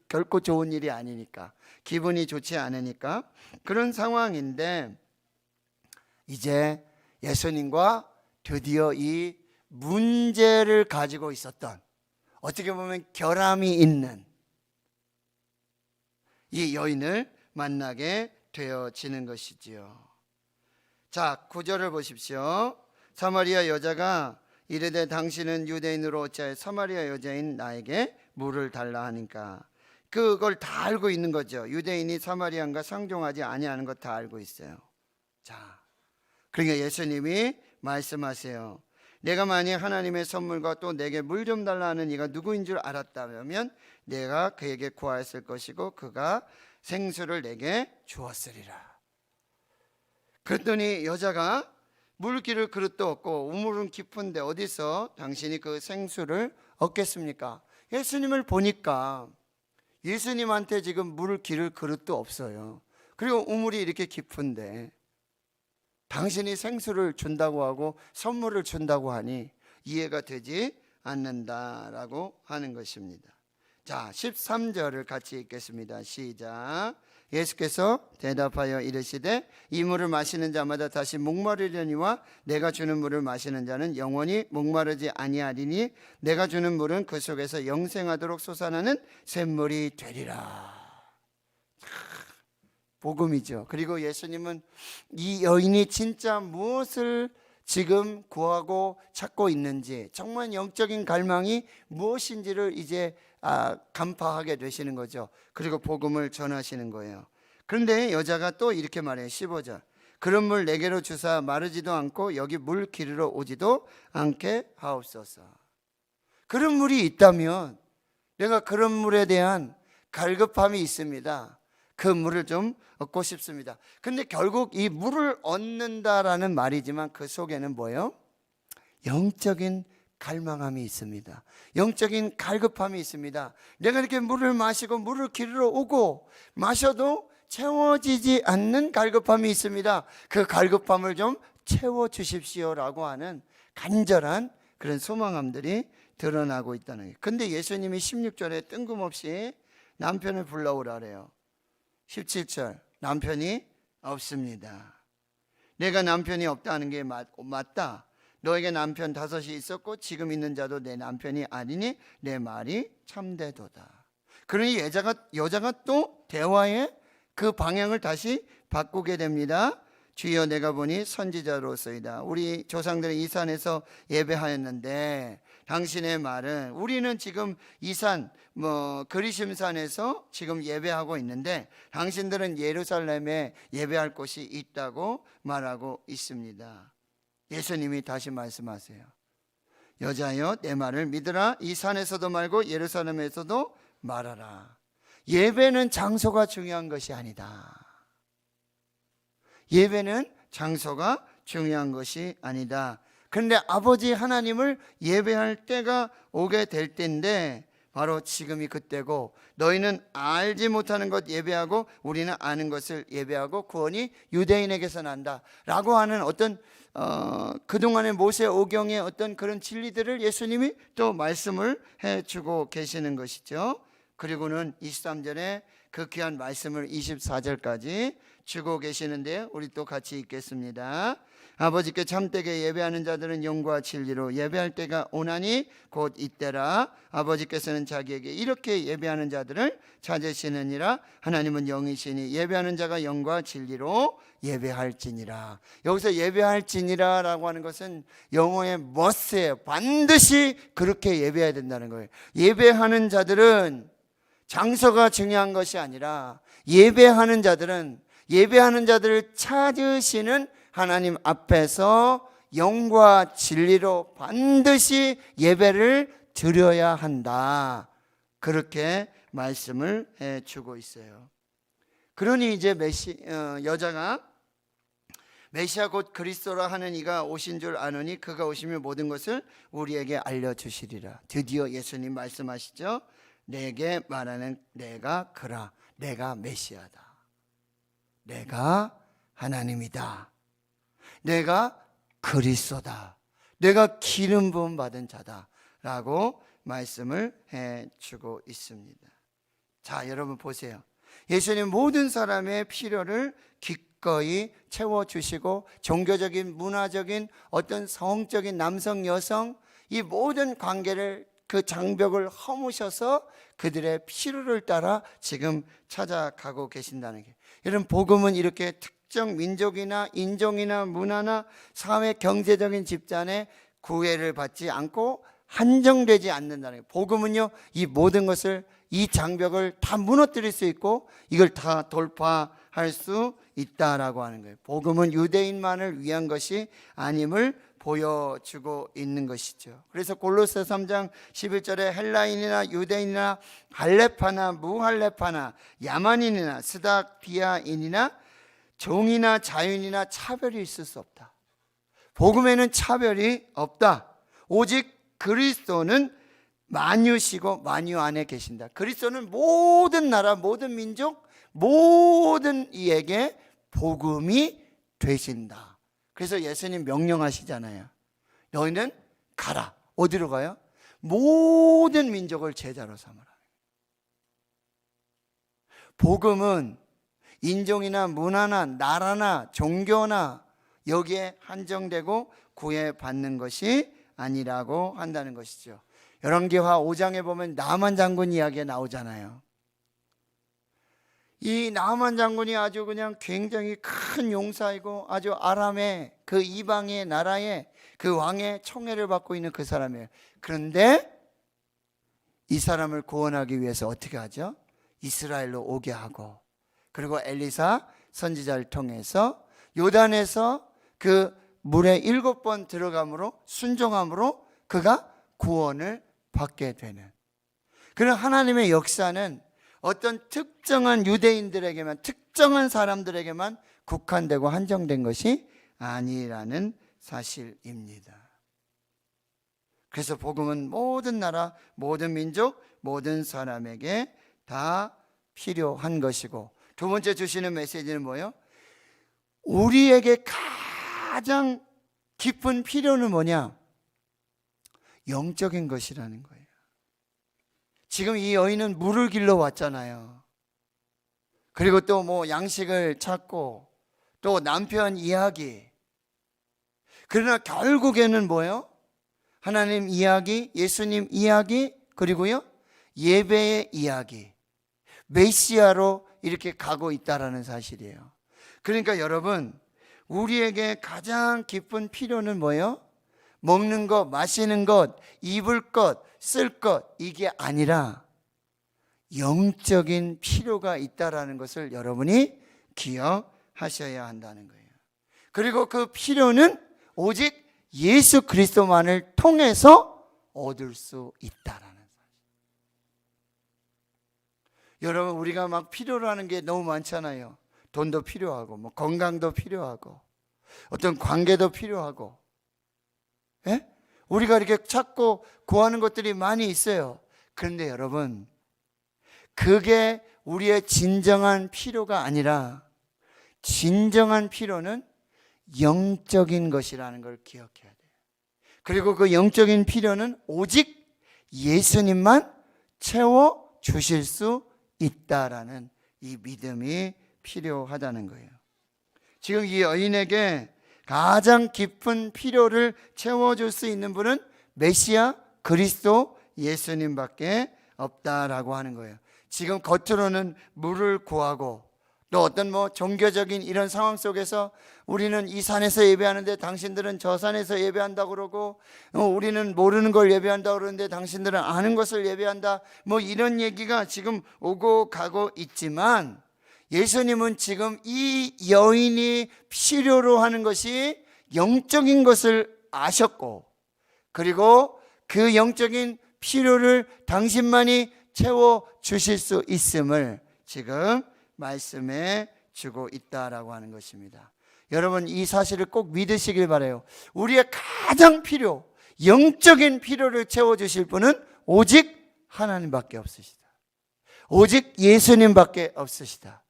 결코 좋은 일이 아니니까 기분이 좋지 않으니까 그런 상황인데 이제 예수님과 드디어 이 문제를 가지고 있었던 어떻게 보면 결함이 있는 이 여인을 만나게 되어지는 것이지요. 자, 9절을 보십시오. 사마리아 여자가 이르되 당신은 유대인으로 어찌하여 사마리아 여자인 나에게 물을 달라 하니까. 그걸 다 알고 있는 거죠. 유대인이 사마리아인과 상종하지 아니하는 것 다 알고 있어요. 자, 그러니까 예수님이 말씀하세요. 내가 만약 하나님의 선물과 또 내게 물 좀 달라 하는 이가 누구인 줄 알았다면 내가 그에게 구하였을 것이고 그가 생수를 내게 주었으리라. 그랬더니 여자가 물 기를 그릇도 없고 우물은 깊은데 어디서 당신이 그 생수를 얻겠습니까? 예수님을 보니까 예수님한테 지금 물을 기를 그릇도 없어요. 그리고 우물이 이렇게 깊은데 당신이 생수를 준다고 하고 선물을 준다고 하니 이해가 되지 않는다라고 하는 것입니다. 자, 13절을 같이 읽겠습니다. 시작. 예수께서 대답하여 이르시되 이 물을 마시는 자마다 다시 목마르려니와 내가 주는 물을 마시는 자는 영원히 목마르지 아니하리니 내가 주는 물은 그 속에서 영생하도록 솟아나는 샘물이 되리라. 복음이죠. 그리고 예수님은 이 여인이 진짜 무엇을 지금 구하고 찾고 있는지 정말 영적인 갈망이 무엇인지를 이제 간파하게 되시는 거죠. 그리고 복음을 전하시는 거예요. 그런데 여자가 또 이렇게 말해요. 15절. 그런 물 내게로 주사 마르지도 않고 여기 물 기르러 오지도 않게 하옵소서. 그런 물이 있다면 내가 그런 물에 대한 갈급함이 있습니다. 그 물을 좀 얻고 싶습니다. 근데 결국 이 물을 얻는다라는 말이지만 그 속에는 뭐예요? 영적인 갈망함이 있습니다. 영적인 갈급함이 있습니다. 내가 이렇게 물을 마시고 물을 기르러 오고 마셔도 채워지지 않는 갈급함이 있습니다. 그 갈급함을 좀 채워주십시오라고 하는 간절한 그런 소망함들이 드러나고 있다는 거예요. 근데 예수님이 16절에 뜬금없이 남편을 불러오라 그래요. 17절, 남편이 없습니다. 내가 남편이 없다는 게 맞다. 너에게 남편 5이 있었고 지금 있는 자도 내 남편이 아니니 내 말이 참되도다. 그러니 여자가 또 대화의 그 방향을 다시 바꾸게 됩니다. 주여, 내가 보니 선지자로서이다. 우리 조상들은 이 산에서 예배하였는데 당신의 말은, 우리는 지금 이 산 그리심산에서 지금 예배하고 있는데 당신들은 예루살렘에 예배할 곳이 있다고 말하고 있습니다. 예수님이 다시 말씀하세요. 여자여, 내 말을 믿으라. 이 산에서도 말고 예루살렘에서도 말하라. 예배는 장소가 중요한 것이 아니다. 예배는 장소가 중요한 것이 아니다. 그런데 아버지 하나님을 예배할 때가 오게 될 때인데 바로 지금이 그때고, 너희는 알지 못하는 것 예배하고 우리는 아는 것을 예배하고 구원이 유대인에게서 난다 라고 하는 어떤 그동안의 모세 오경의 어떤 그런 진리들을 예수님이 또 말씀을 해주고 계시는 것이죠. 그리고는 23절에 그 귀한 말씀을 24절까지 주고 계시는데 우리 또 같이 읽겠습니다. 아버지께 참되게 예배하는 자들은 영과 진리로 예배할 때가 오나니 곧 이때라. 아버지께서는 자기에게 이렇게 예배하는 자들을 찾으시느니라. 하나님은 영이시니 예배하는 자가 영과 진리로 예배할지니라. 여기서 예배할지니라 라고 하는 것은 영어의 must예요. 반드시 그렇게 예배해야 된다는 거예요. 예배하는 자들은 장소가 중요한 것이 아니라 예배하는 자들을 찾으시는 하나님 앞에서 영과 진리로 반드시 예배를 드려야 한다. 그렇게 말씀을 해주고 있어요. 그러니 이제 여자가 메시아 곧 그리스도라 하는 이가 오신 줄 아노니 그가 오시면 모든 것을 우리에게 알려주시리라. 드디어 예수님 말씀하시죠. 내게 말하는 내가 그라. 내가 메시아다. 내가 하나님이다. 내가 그리스도다. 내가 기름 부음 받은 자다 라고 말씀을 해주고 있습니다. 자, 여러분 보세요. 예수님 모든 사람의 필요를 기꺼이 채워주시고 종교적인, 문화적인, 어떤 성적인 남성, 여성 이 모든 관계를 그 장벽을 허무셔서 그들의 필요를 따라 지금 찾아가고 계신다는 게, 여러분 복음은 이렇게 특정 민족이나 인종이나 문화나 사회 경제적인 집단의 구애를 받지 않고 한정되지 않는다는 거예요. 복음은요, 이 모든 것을, 이 장벽을 다 무너뜨릴 수 있고 이걸 다 돌파할 수 있다라고 하는 거예요. 복음은 유대인만을 위한 것이 아님을 보여주고 있는 것이죠. 그래서 골로새 3장 11절에 헬라인이나 유대인이나 할레파나 무할레파나 야만인이나 스다피아인이나 종이나 자유인이나 차별이 있을 수 없다. 복음에는 차별이 없다. 오직 그리스도는 만유시고 만유 안에 계신다. 그리스도는 모든 나라, 모든 민족, 모든 이에게 복음이 되신다. 그래서 예수님 명령하시잖아요. 너희는 가라. 어디로 가요? 모든 민족을 제자로 삼으라. 복음은 인종이나 문화나 나라나 종교나 여기에 한정되고 구애받는 것이 아니라고 한다는 것이죠. 열왕기하 5장에 보면 나만 장군 이야기가 나오잖아요. 이 나만 장군이 아주 그냥 굉장히 큰 용사이고 아주 아람의 그 이방의 나라의 그 왕의 총애를 받고 있는 그 사람이에요. 그런데 이 사람을 구원하기 위해서 어떻게 하죠? 이스라엘로 오게 하고, 그리고 엘리사 선지자를 통해서 요단에서 그 물에 7번 들어감으로 순종함으로 그가 구원을 받게 되는, 그런 하나님의 역사는 어떤 특정한 유대인들에게만, 특정한 사람들에게만 국한되고 한정된 것이 아니라는 사실입니다. 그래서 복음은 모든 나라, 모든 민족, 모든 사람에게 다 필요한 것이고, 두 번째 주시는 메시지는 뭐예요? 우리에게 가장 깊은 필요는 뭐냐? 영적인 것이라는 거예요. 지금 이 여인은 물을 길러 왔잖아요. 그리고 또 뭐 양식을 찾고 또 남편 이야기. 그러나 결국에는 뭐예요? 하나님 이야기, 예수님 이야기, 그리고요 예배의 이야기, 메시아로 이렇게 가고 있다라는 사실이에요. 그러니까 여러분, 우리에게 가장 깊은 필요는 뭐예요? 먹는 것, 마시는 것, 입을 것, 쓸 것, 이게 아니라 영적인 필요가 있다라는 것을 여러분이 기억하셔야 한다는 거예요. 그리고 그 필요는 오직 예수 그리스도만을 통해서 얻을 수 있다라는 사실. 여러분, 우리가 막 필요로 하는 게 너무 많잖아요. 돈도 필요하고, 뭐 건강도 필요하고, 어떤 관계도 필요하고, 예? 우리가 이렇게 찾고 구하는 것들이 많이 있어요. 그런데 여러분, 그게 우리의 진정한 필요가 아니라 진정한 필요는 영적인 것이라는 걸 기억해야 돼요. 그리고 그 영적인 필요는 오직 예수님만 채워 주실 수 있다라는 이 믿음이 필요하다는 거예요. 지금 이 여인에게 가장 깊은 필요를 채워줄 수 있는 분은 메시아 그리스도 예수님밖에 없다라고 하는 거예요. 지금 겉으로는 물을 구하고 또 어떤 뭐 종교적인 이런 상황 속에서 우리는 이 산에서 예배하는데 당신들은 저 산에서 예배한다고 그러고, 우리는 모르는 걸 예배한다고 그러는데 당신들은 아는 것을 예배한다, 뭐 이런 얘기가 지금 오고 가고 있지만, 예수님은 지금 이 여인이 필요로 하는 것이 영적인 것을 아셨고, 그리고 그 영적인 필요를 당신만이 채워 주실 수 있음을 지금 말씀해 주고 있다라고 하는 것입니다. 여러분, 이 사실을 꼭 믿으시길 바라요. 우리의 가장 필요, 영적인 필요를 채워 주실 분은 오직 하나님밖에 없으시다. 오직 예수님밖에 없으시다.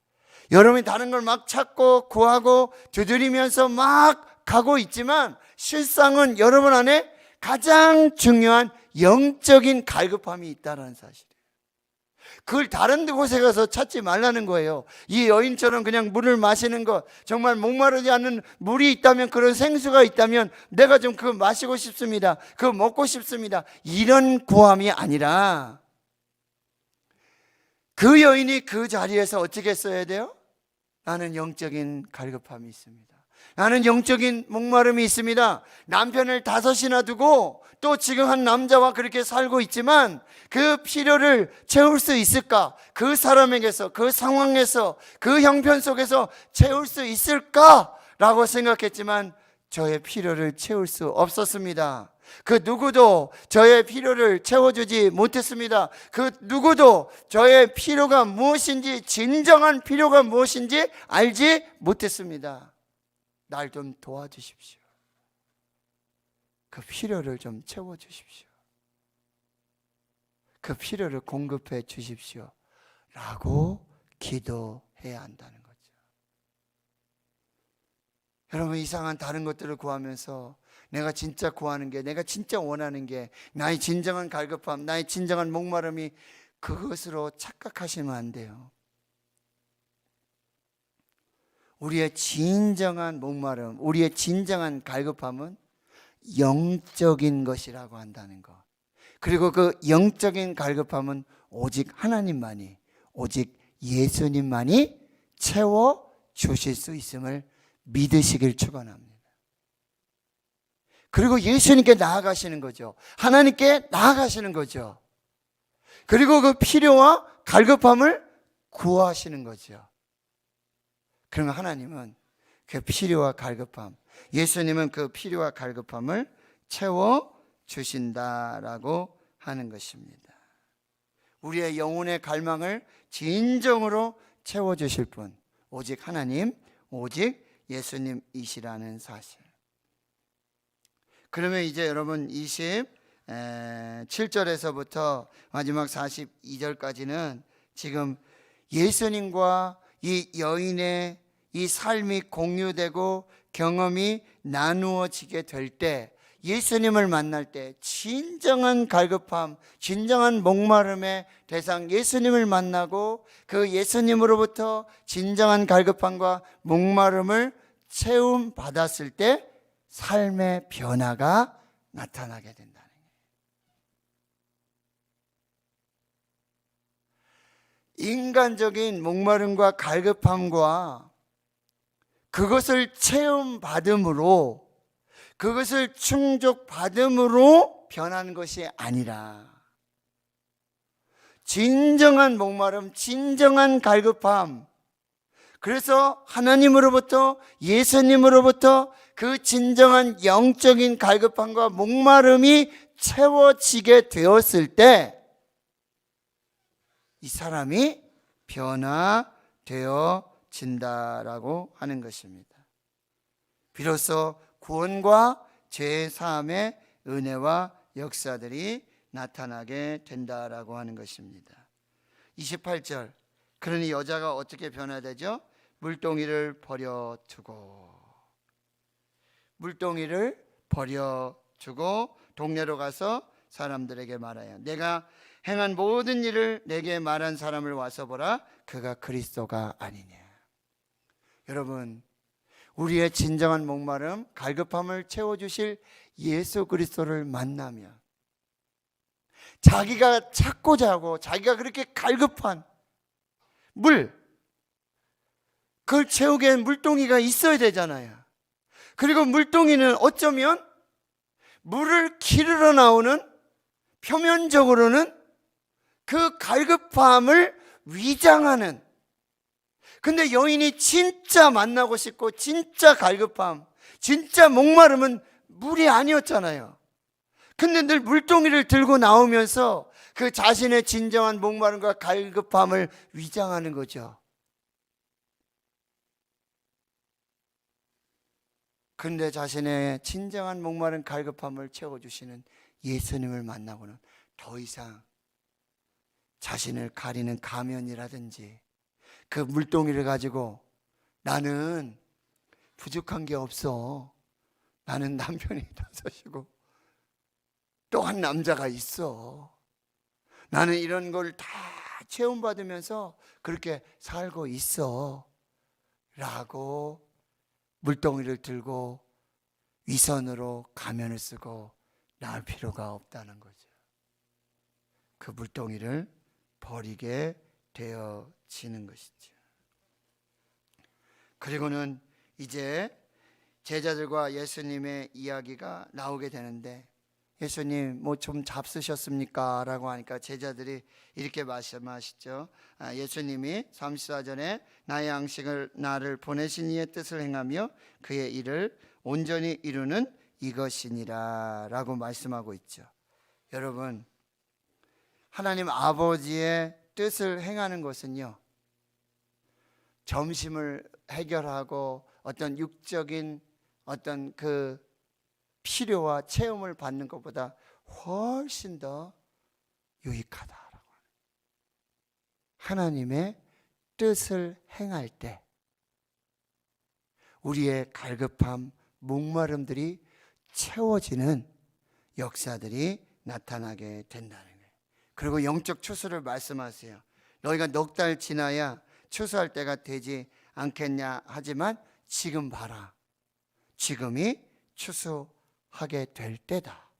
여러분이 다른 걸 막 찾고 구하고 두드리면서 막 가고 있지만, 실상은 여러분 안에 가장 중요한 영적인 갈급함이 있다는 사실이에요. 그걸 다른 곳에 가서 찾지 말라는 거예요. 이 여인처럼 그냥 물을 마시는 것, 정말 목마르지 않는 물이 있다면, 그런 생수가 있다면 내가 좀 그거 마시고 싶습니다, 그거 먹고 싶습니다, 이런 구함이 아니라, 그 여인이 그 자리에서 어떻게 써야 돼요? 나는 영적인 갈급함이 있습니다. 나는 영적인 목마름이 있습니다. 남편을 5이나 두고 또 지금 한 남자와 그렇게 살고 있지만 그 필요를 채울 수 있을까? 그 사람에게서, 그 상황에서, 그 형편 속에서 채울 수 있을까라고 생각했지만 저의 필요를 채울 수 없었습니다. 그 누구도 저의 필요를 채워주지 못했습니다. 그 누구도 저의 필요가 무엇인지, 진정한 필요가 무엇인지 알지 못했습니다. 날 좀 도와주십시오. 그 필요를 좀 채워주십시오. 그 필요를 공급해 주십시오 라고 기도해야 한다는 거죠. 여러분, 이상한 다른 것들을 구하면서 내가 진짜 구하는 게, 내가 진짜 원하는 게, 나의 진정한 갈급함, 나의 진정한 목마름이 그것으로 착각하시면 안 돼요. 우리의 진정한 목마름, 우리의 진정한 갈급함은 영적인 것이라고 한다는 것. 그리고 그 영적인 갈급함은 오직 하나님만이, 오직 예수님만이 채워 주실 수 있음을 믿으시길 축원합니다. 그리고 예수님께 나아가시는 거죠. 하나님께 나아가시는 거죠. 그리고 그 필요와 갈급함을 구하시는 거죠. 그러면 하나님은 그 필요와 갈급함, 예수님은 그 필요와 갈급함을 채워 주신다라고 하는 것입니다. 우리의 영혼의 갈망을 진정으로 채워주실 분, 오직 하나님, 오직 예수님이시라는 사실. 그러면 이제 여러분 27절에서부터 마지막 42절까지는 지금 예수님과 이 여인의 이 삶이 공유되고 경험이 나누어지게 될 때, 예수님을 만날 때 진정한 갈급함, 진정한 목마름의 대상 예수님을 만나고 그 예수님으로부터 진정한 갈급함과 목마름을 체험받았을 때 삶의 변화가 나타나게 된다는 거예요. 인간적인 목마름과 갈급함과 그것을 체험받음으로, 그것을 충족받음으로 변하는 것이 아니라 진정한 목마름, 진정한 갈급함, 그래서 하나님으로부터, 예수님으로부터 그 진정한 영적인 갈급함과 목마름이 채워지게 되었을 때 이 사람이 변화되어진다라고 하는 것입니다. 비로소 구원과 죄 사함의 은혜와 역사들이 나타나게 된다라고 하는 것입니다. 28절, 그러니 여자가 어떻게 변화되죠? 물동이를 버려두고 동네로 가서 사람들에게 말하여 내가 행한 모든 일을 내게 말한 사람을 와서 보라, 그가 그리스도가 아니냐. 여러분, 우리의 진정한 목마름, 갈급함을 채워주실 예수 그리스도를 만나면 자기가 찾고자 하고 자기가 그렇게 갈급한 그걸 채우기엔 물동이가 있어야 되잖아요. 그리고 물동이는 어쩌면 물을 기르러 나오는, 표면적으로는 그 갈급함을 위장하는, 근데 여인이 진짜 만나고 싶고 진짜 갈급함, 진짜 목마름은 물이 아니었잖아요. 근데 늘 물동이를 들고 나오면서 그 자신의 진정한 목마름과 갈급함을 위장하는 거죠. 근데 자신의 진정한 목마른 갈급함을 채워주시는 예수님을 만나고는 더 이상 자신을 가리는 가면이라든지 그 물동이를 가지고 나는 부족한 게 없어, 나는 남편이 5이고 또 한 남자가 있어, 나는 이런 걸 다 체험받으면서 그렇게 살고 있어 라고 물동이를 들고 위선으로 가면을 쓰고 나을 필요가 없다는 거죠. 그 물동이를 버리게 되어지는 것이죠. 그리고는 이제 제자들과 예수님의 이야기가 나오게 되는데, 예수님 뭐 좀 잡수셨습니까? 라고 하니까 제자들이 이렇게 말씀하시죠. 예수님이 34절에 나의 양식을 나를 보내신 이의 뜻을 행하며 그의 일을 온전히 이루는 이것이니라 라고 말씀하고 있죠. 여러분, 하나님 아버지의 뜻을 행하는 것은요, 점심을 해결하고 어떤 육적인 어떤 그 필요와 체험을 받는 것보다 훨씬 더 유익하다라고 하는, 하나님의 뜻을 행할 때 우리의 갈급함, 목마름들이 채워지는 역사들이 나타나게 된다는 거예요. 그리고 영적 추수를 말씀하세요. 너희가 넉 달 지나야 추수할 때가 되지 않겠냐 하지만 지금 봐라, 지금이 추수하게 될 때다.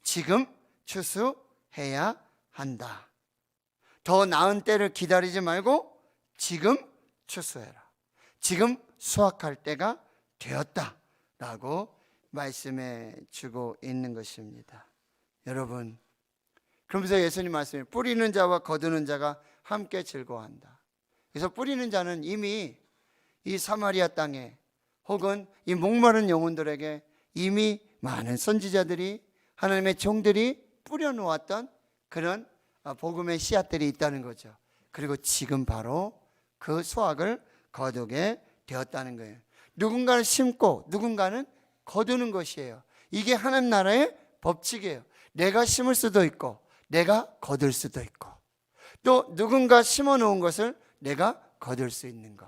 지금 추수해야 한다. 더 나은 때를 기다리지 말고 지금 추수해라. 지금 수확할 때가 되었다 라고 말씀해 주고 있는 것입니다. 여러분, 그러면서 예수님 말씀에 뿌리는 자와 거두는 자가 함께 즐거워한다. 그래서 뿌리는 자는 이미 이 사마리아 땅에 혹은 이 목마른 영혼들에게 이미 많은 선지자들이, 하나님의 종들이 뿌려놓았던 그런 복음의 씨앗들이 있다는 거죠. 그리고 지금 바로 그 수확을 거두게 되었다는 거예요. 누군가는 심고 누군가는 거두는 것이에요. 이게 하나님 나라의 법칙이에요. 내가 심을 수도 있고 내가 거둘 수도 있고, 또 누군가 심어 놓은 것을 내가 거둘 수 있는 것,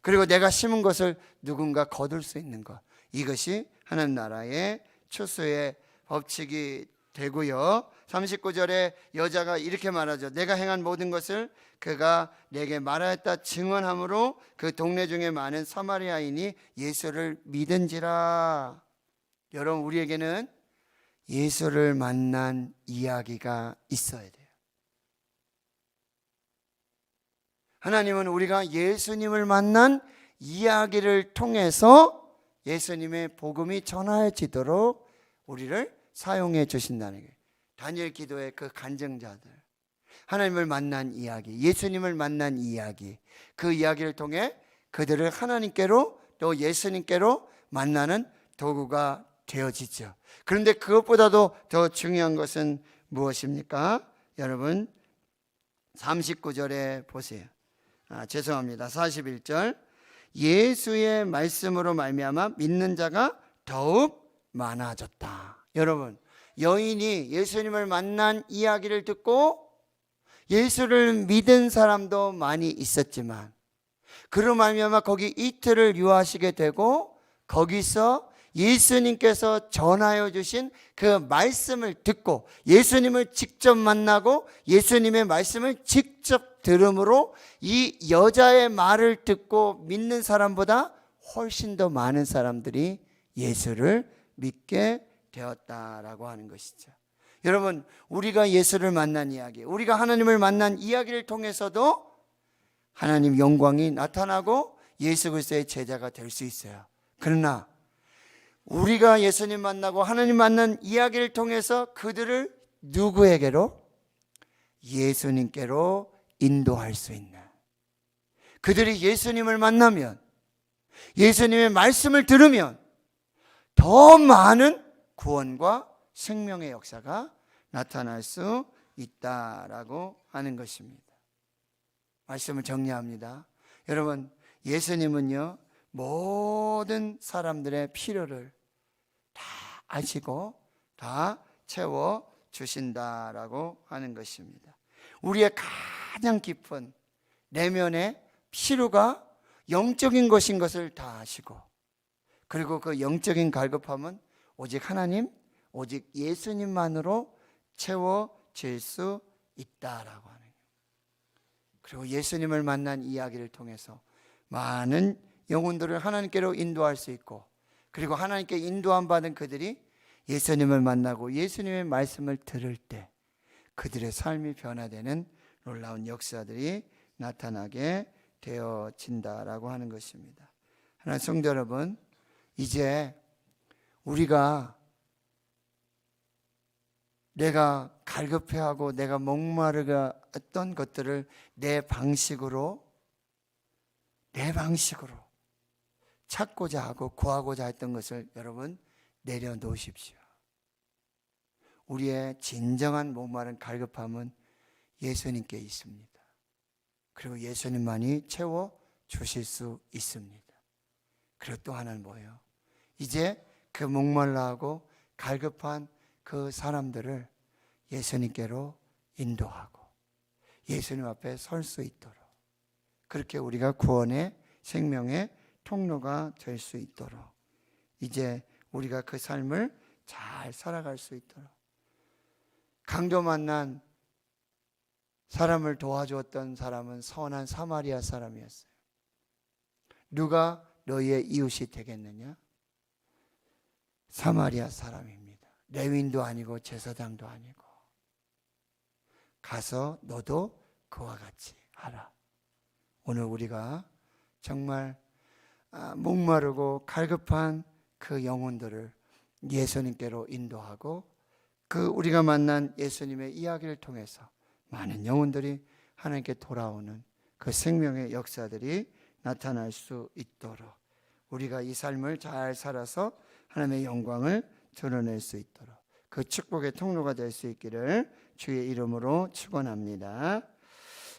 그리고 내가 심은 것을 누군가 거둘 수 있는 것, 이것이 하나님 나라의 추수의 법칙이 되고요. 39절에 여자가 이렇게 말하죠. 내가 행한 모든 것을 그가 내게 말하였다 증언함으로 그 동네 중에 많은 사마리아인이 예수를 믿은지라. 여러분, 우리에게는 예수를 만난 이야기가 있어야 돼요. 하나님은 우리가 예수님을 만난 이야기를 통해서 예수님의 복음이 전해지도록 우리를 사용해 주신다는 거예요. 다니엘 기도의 그 간증자들, 하나님을 만난 이야기, 예수님을 만난 이야기, 그 이야기를 통해 그들을 하나님께로 또 예수님께로 만나는 도구가 되어지죠. 그런데 그것보다도 더 중요한 것은 무엇입니까? 여러분 39절에 보세요. 죄송합니다. 41절. 예수의 말씀으로 말미암아 믿는 자가 더욱 많아졌다. 여러분, 여인이 예수님을 만난 이야기를 듣고 예수를 믿은 사람도 많이 있었지만, 그로 말미암아 거기 이틀을 유하시게 되고 거기서 예수님께서 전하여 주신 그 말씀을 듣고 예수님을 직접 만나고 예수님의 말씀을 직접 들음으로 이 여자의 말을 듣고 믿는 사람보다 훨씬 더 많은 사람들이 예수를 믿게 되었다라고 하는 것이죠. 여러분, 우리가 예수를 만난 이야기, 우리가 하나님을 만난 이야기를 통해서도 하나님 영광이 나타나고 예수 그리스도의 제자가 될 수 있어요. 그러나 우리가 예수님 만나고 하나님 만난 이야기를 통해서 그들을 누구에게로? 예수님께로 인도할 수 있는, 그들이 예수님을 만나면, 예수님의 말씀을 들으면 더 많은 구원과 생명의 역사가 나타날 수 있다라고 하는 것입니다. 말씀을 정리합니다. 여러분, 예수님은요 모든 사람들의 필요를 다 아시고 다 채워 주신다라고 하는 것입니다. 우리의 가장 깊은 내면의 필요가 영적인 것인 것을 다 아시고, 그리고 그 영적인 갈급함은 오직 하나님, 오직 예수님만으로 채워질 수 있다라고 하는 거예요. 그리고 예수님을 만난 이야기를 통해서 많은 영혼들을 하나님께로 인도할 수 있고, 그리고 하나님께 인도함 받은 그들이 예수님을 만나고 예수님의 말씀을 들을 때 그들의 삶이 변화되는 놀라운 역사들이 나타나게 되어진다라고 하는 것입니다. 하나님 성도 여러분, 이제 우리가 내가 갈급해하고 내가 목마르가 했던 것들을 내 방식으로 찾고자 하고 구하고자 했던 것을 여러분 내려놓으십시오. 우리의 진정한 목마른 갈급함은 예수님께 있습니다. 그리고 예수님만이 채워 주실 수 있습니다. 그리고 또 하나는 뭐예요? 이제 그 목말라하고 갈급한 그 사람들을 예수님께로 인도하고 예수님 앞에 설 수 있도록, 그렇게 우리가 구원의 생명의 통로가 될 수 있도록, 이제 우리가 그 삶을 잘 살아갈 수 있도록. 강도 만난 사람을 도와주었던 사람은 선한 사마리아 사람이었어요. 누가 너희의 이웃이 되겠느냐? 사마리아 사람입니다. 레위인도 아니고 제사장도 아니고. 가서 너도 그와 같이 하라. 오늘 우리가 정말 목마르고 갈급한 그 영혼들을 예수님께로 인도하고, 그 우리가 만난 예수님의 이야기를 통해서 많은 영혼들이 하나님께 돌아오는 그 생명의 역사들이 나타날 수 있도록, 우리가 이 삶을 잘 살아서 하나님의 영광을 드러낼 수 있도록, 그 축복의 통로가 될 수 있기를 주의 이름으로 축원합니다.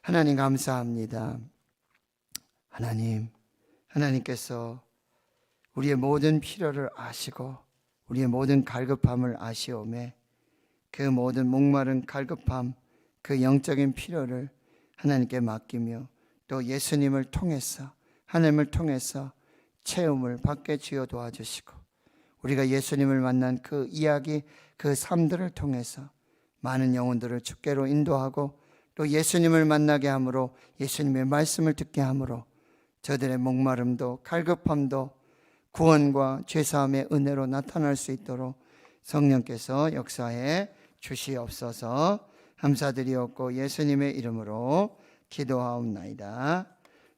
하나님 감사합니다. 하나님께서 우리의 모든 필요를 아시고 우리의 모든 갈급함을 아시오매 그 모든 목마른 갈급함, 그 영적인 필요를 하나님께 맡기며 또 예수님을 통해서 하나님을 통해서 체험을 받게 주여 도와주시고 우리가 예수님을 만난 그 이야기, 그 삶들을 통해서 많은 영혼들을 주께로 인도하고 또 예수님을 만나게 함으로 예수님의 말씀을 듣게 함으로 저들의 목마름도 갈급함도 구원과 죄사함의 은혜로 나타날 수 있도록 성령께서 역사해 주시옵소서. 감사드리옵고 예수님의 이름으로 기도하옵나이다.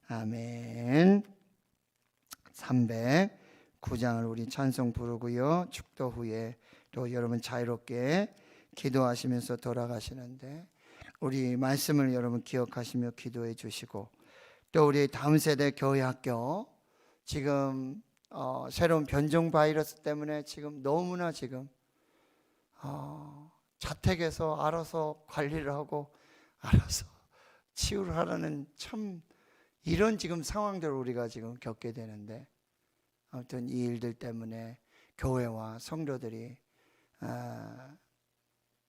아멘. 309장을 우리 찬송 부르고요. 축도 후에 또 여러분 자유롭게 기도하시면서 돌아가시는데 우리 말씀을 여러분 기억하시며 기도해 주시고 또 우리 다음 세대 교회 학교 지금 새로운 변종 바이러스 때문에 지금 너무나 지금 자택에서 알아서 관리를 하고 알아서 치유를 하라는 참 이런 지금 상황들을 우리가 지금 겪게 되는데 아무튼 이 일들 때문에 교회와 성도들이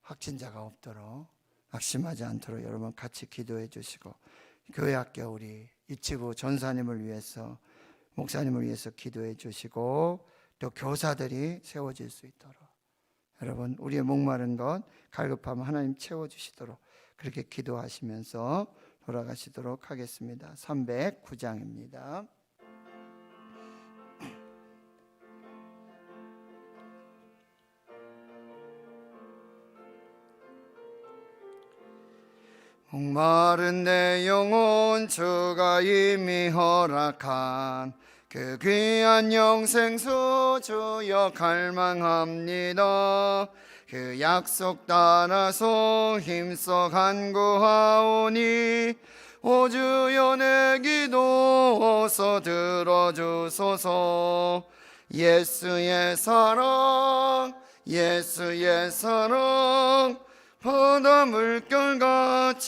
확진자가 없도록 낙심하지 않도록 여러분 같이 기도해 주시고 교회 학교 우리 이치부 전사님을 위해서 목사님을 위해서 기도해 주시고 또 교사들이 세워질 수 있도록 여러분 우리의 목마른 것 갈급함 하나님 채워주시도록 그렇게 기도하시면서 돌아가시도록 하겠습니다. 309장입니다. 목마른 내 영혼 주가 이미 허락한 그 귀한 영생수 주여 갈망합니다. 그 약속 따라서 힘써 간구하오니 오 주여 내 기도 어서 들어주소서. 예수의 사랑 예수의 사랑 바다 물결같이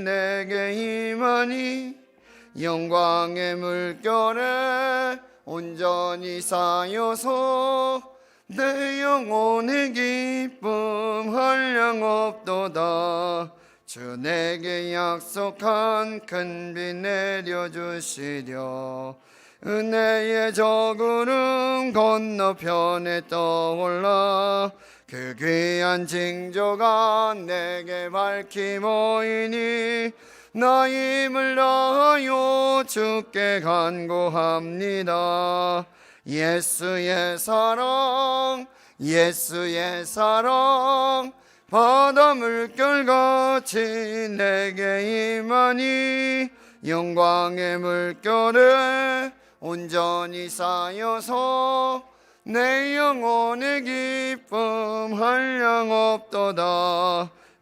내게 임하니 영광의 물결에 온전히 쌓여서 내 영혼의 기쁨 한량없도다. 주 내게 약속한 큰 비 내려주시려 은혜의 저구름 건너편에 떠올라 그 귀한 징조가 내게 밝히 보이니 나 힘을 다하여 주께 간구합니다. 예수의 사랑 예수의 사랑 바다 물결같이 내게 임하니 영광의 물결에 온전히 쌓여서 내 영혼의 기쁨 한량없도다.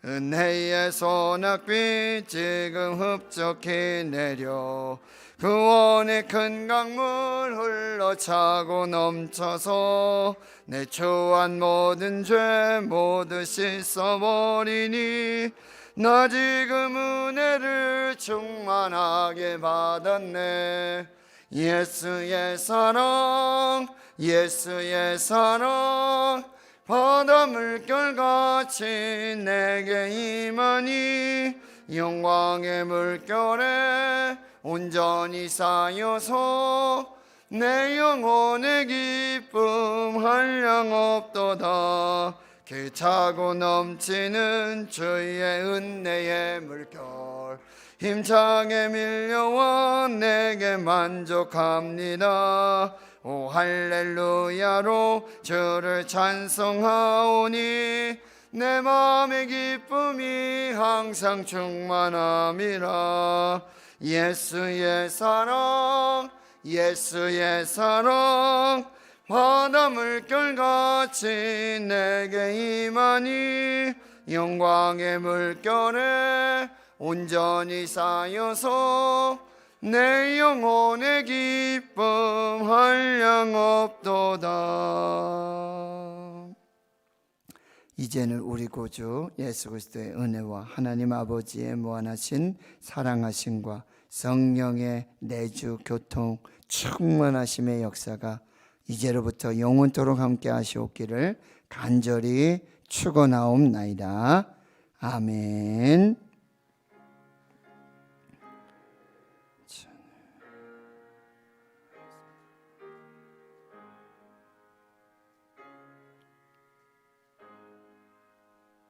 은혜의 소낙비 지금 흡족히 내려 구원의 큰 강물 흘러차고 넘쳐서 내 추한 모든 죄 모두 씻어버리니 나 지금 은혜를 충만하게 받았네. 예수의 사랑 예수의 사랑 바다 물결같이 내게 임하니 영광의 물결에 온전히 쌓여서 내 영혼의 기쁨 한량없도다. 그 차고 넘치는 주의 은혜의 물결 힘차게 밀려와 내게 만족합니다. 오 할렐루야로 주를 찬송하오니 내 마음의 기쁨이 항상 충만함이라. 예수의 사랑 예수의 사랑 바다 물결같이 내게 임하니 영광의 물결에 온전히 쌓여서 내 영혼의 기쁨 한량없도다. 이제는 우리 구주 예수 그리스도의 은혜와 하나님 아버지의 무한하신 사랑하심과 성령의 내주 교통 충만하심의 역사가 이제로부터 영원토록 함께 하시옵기를 간절히 축원하옵나이다. 아멘.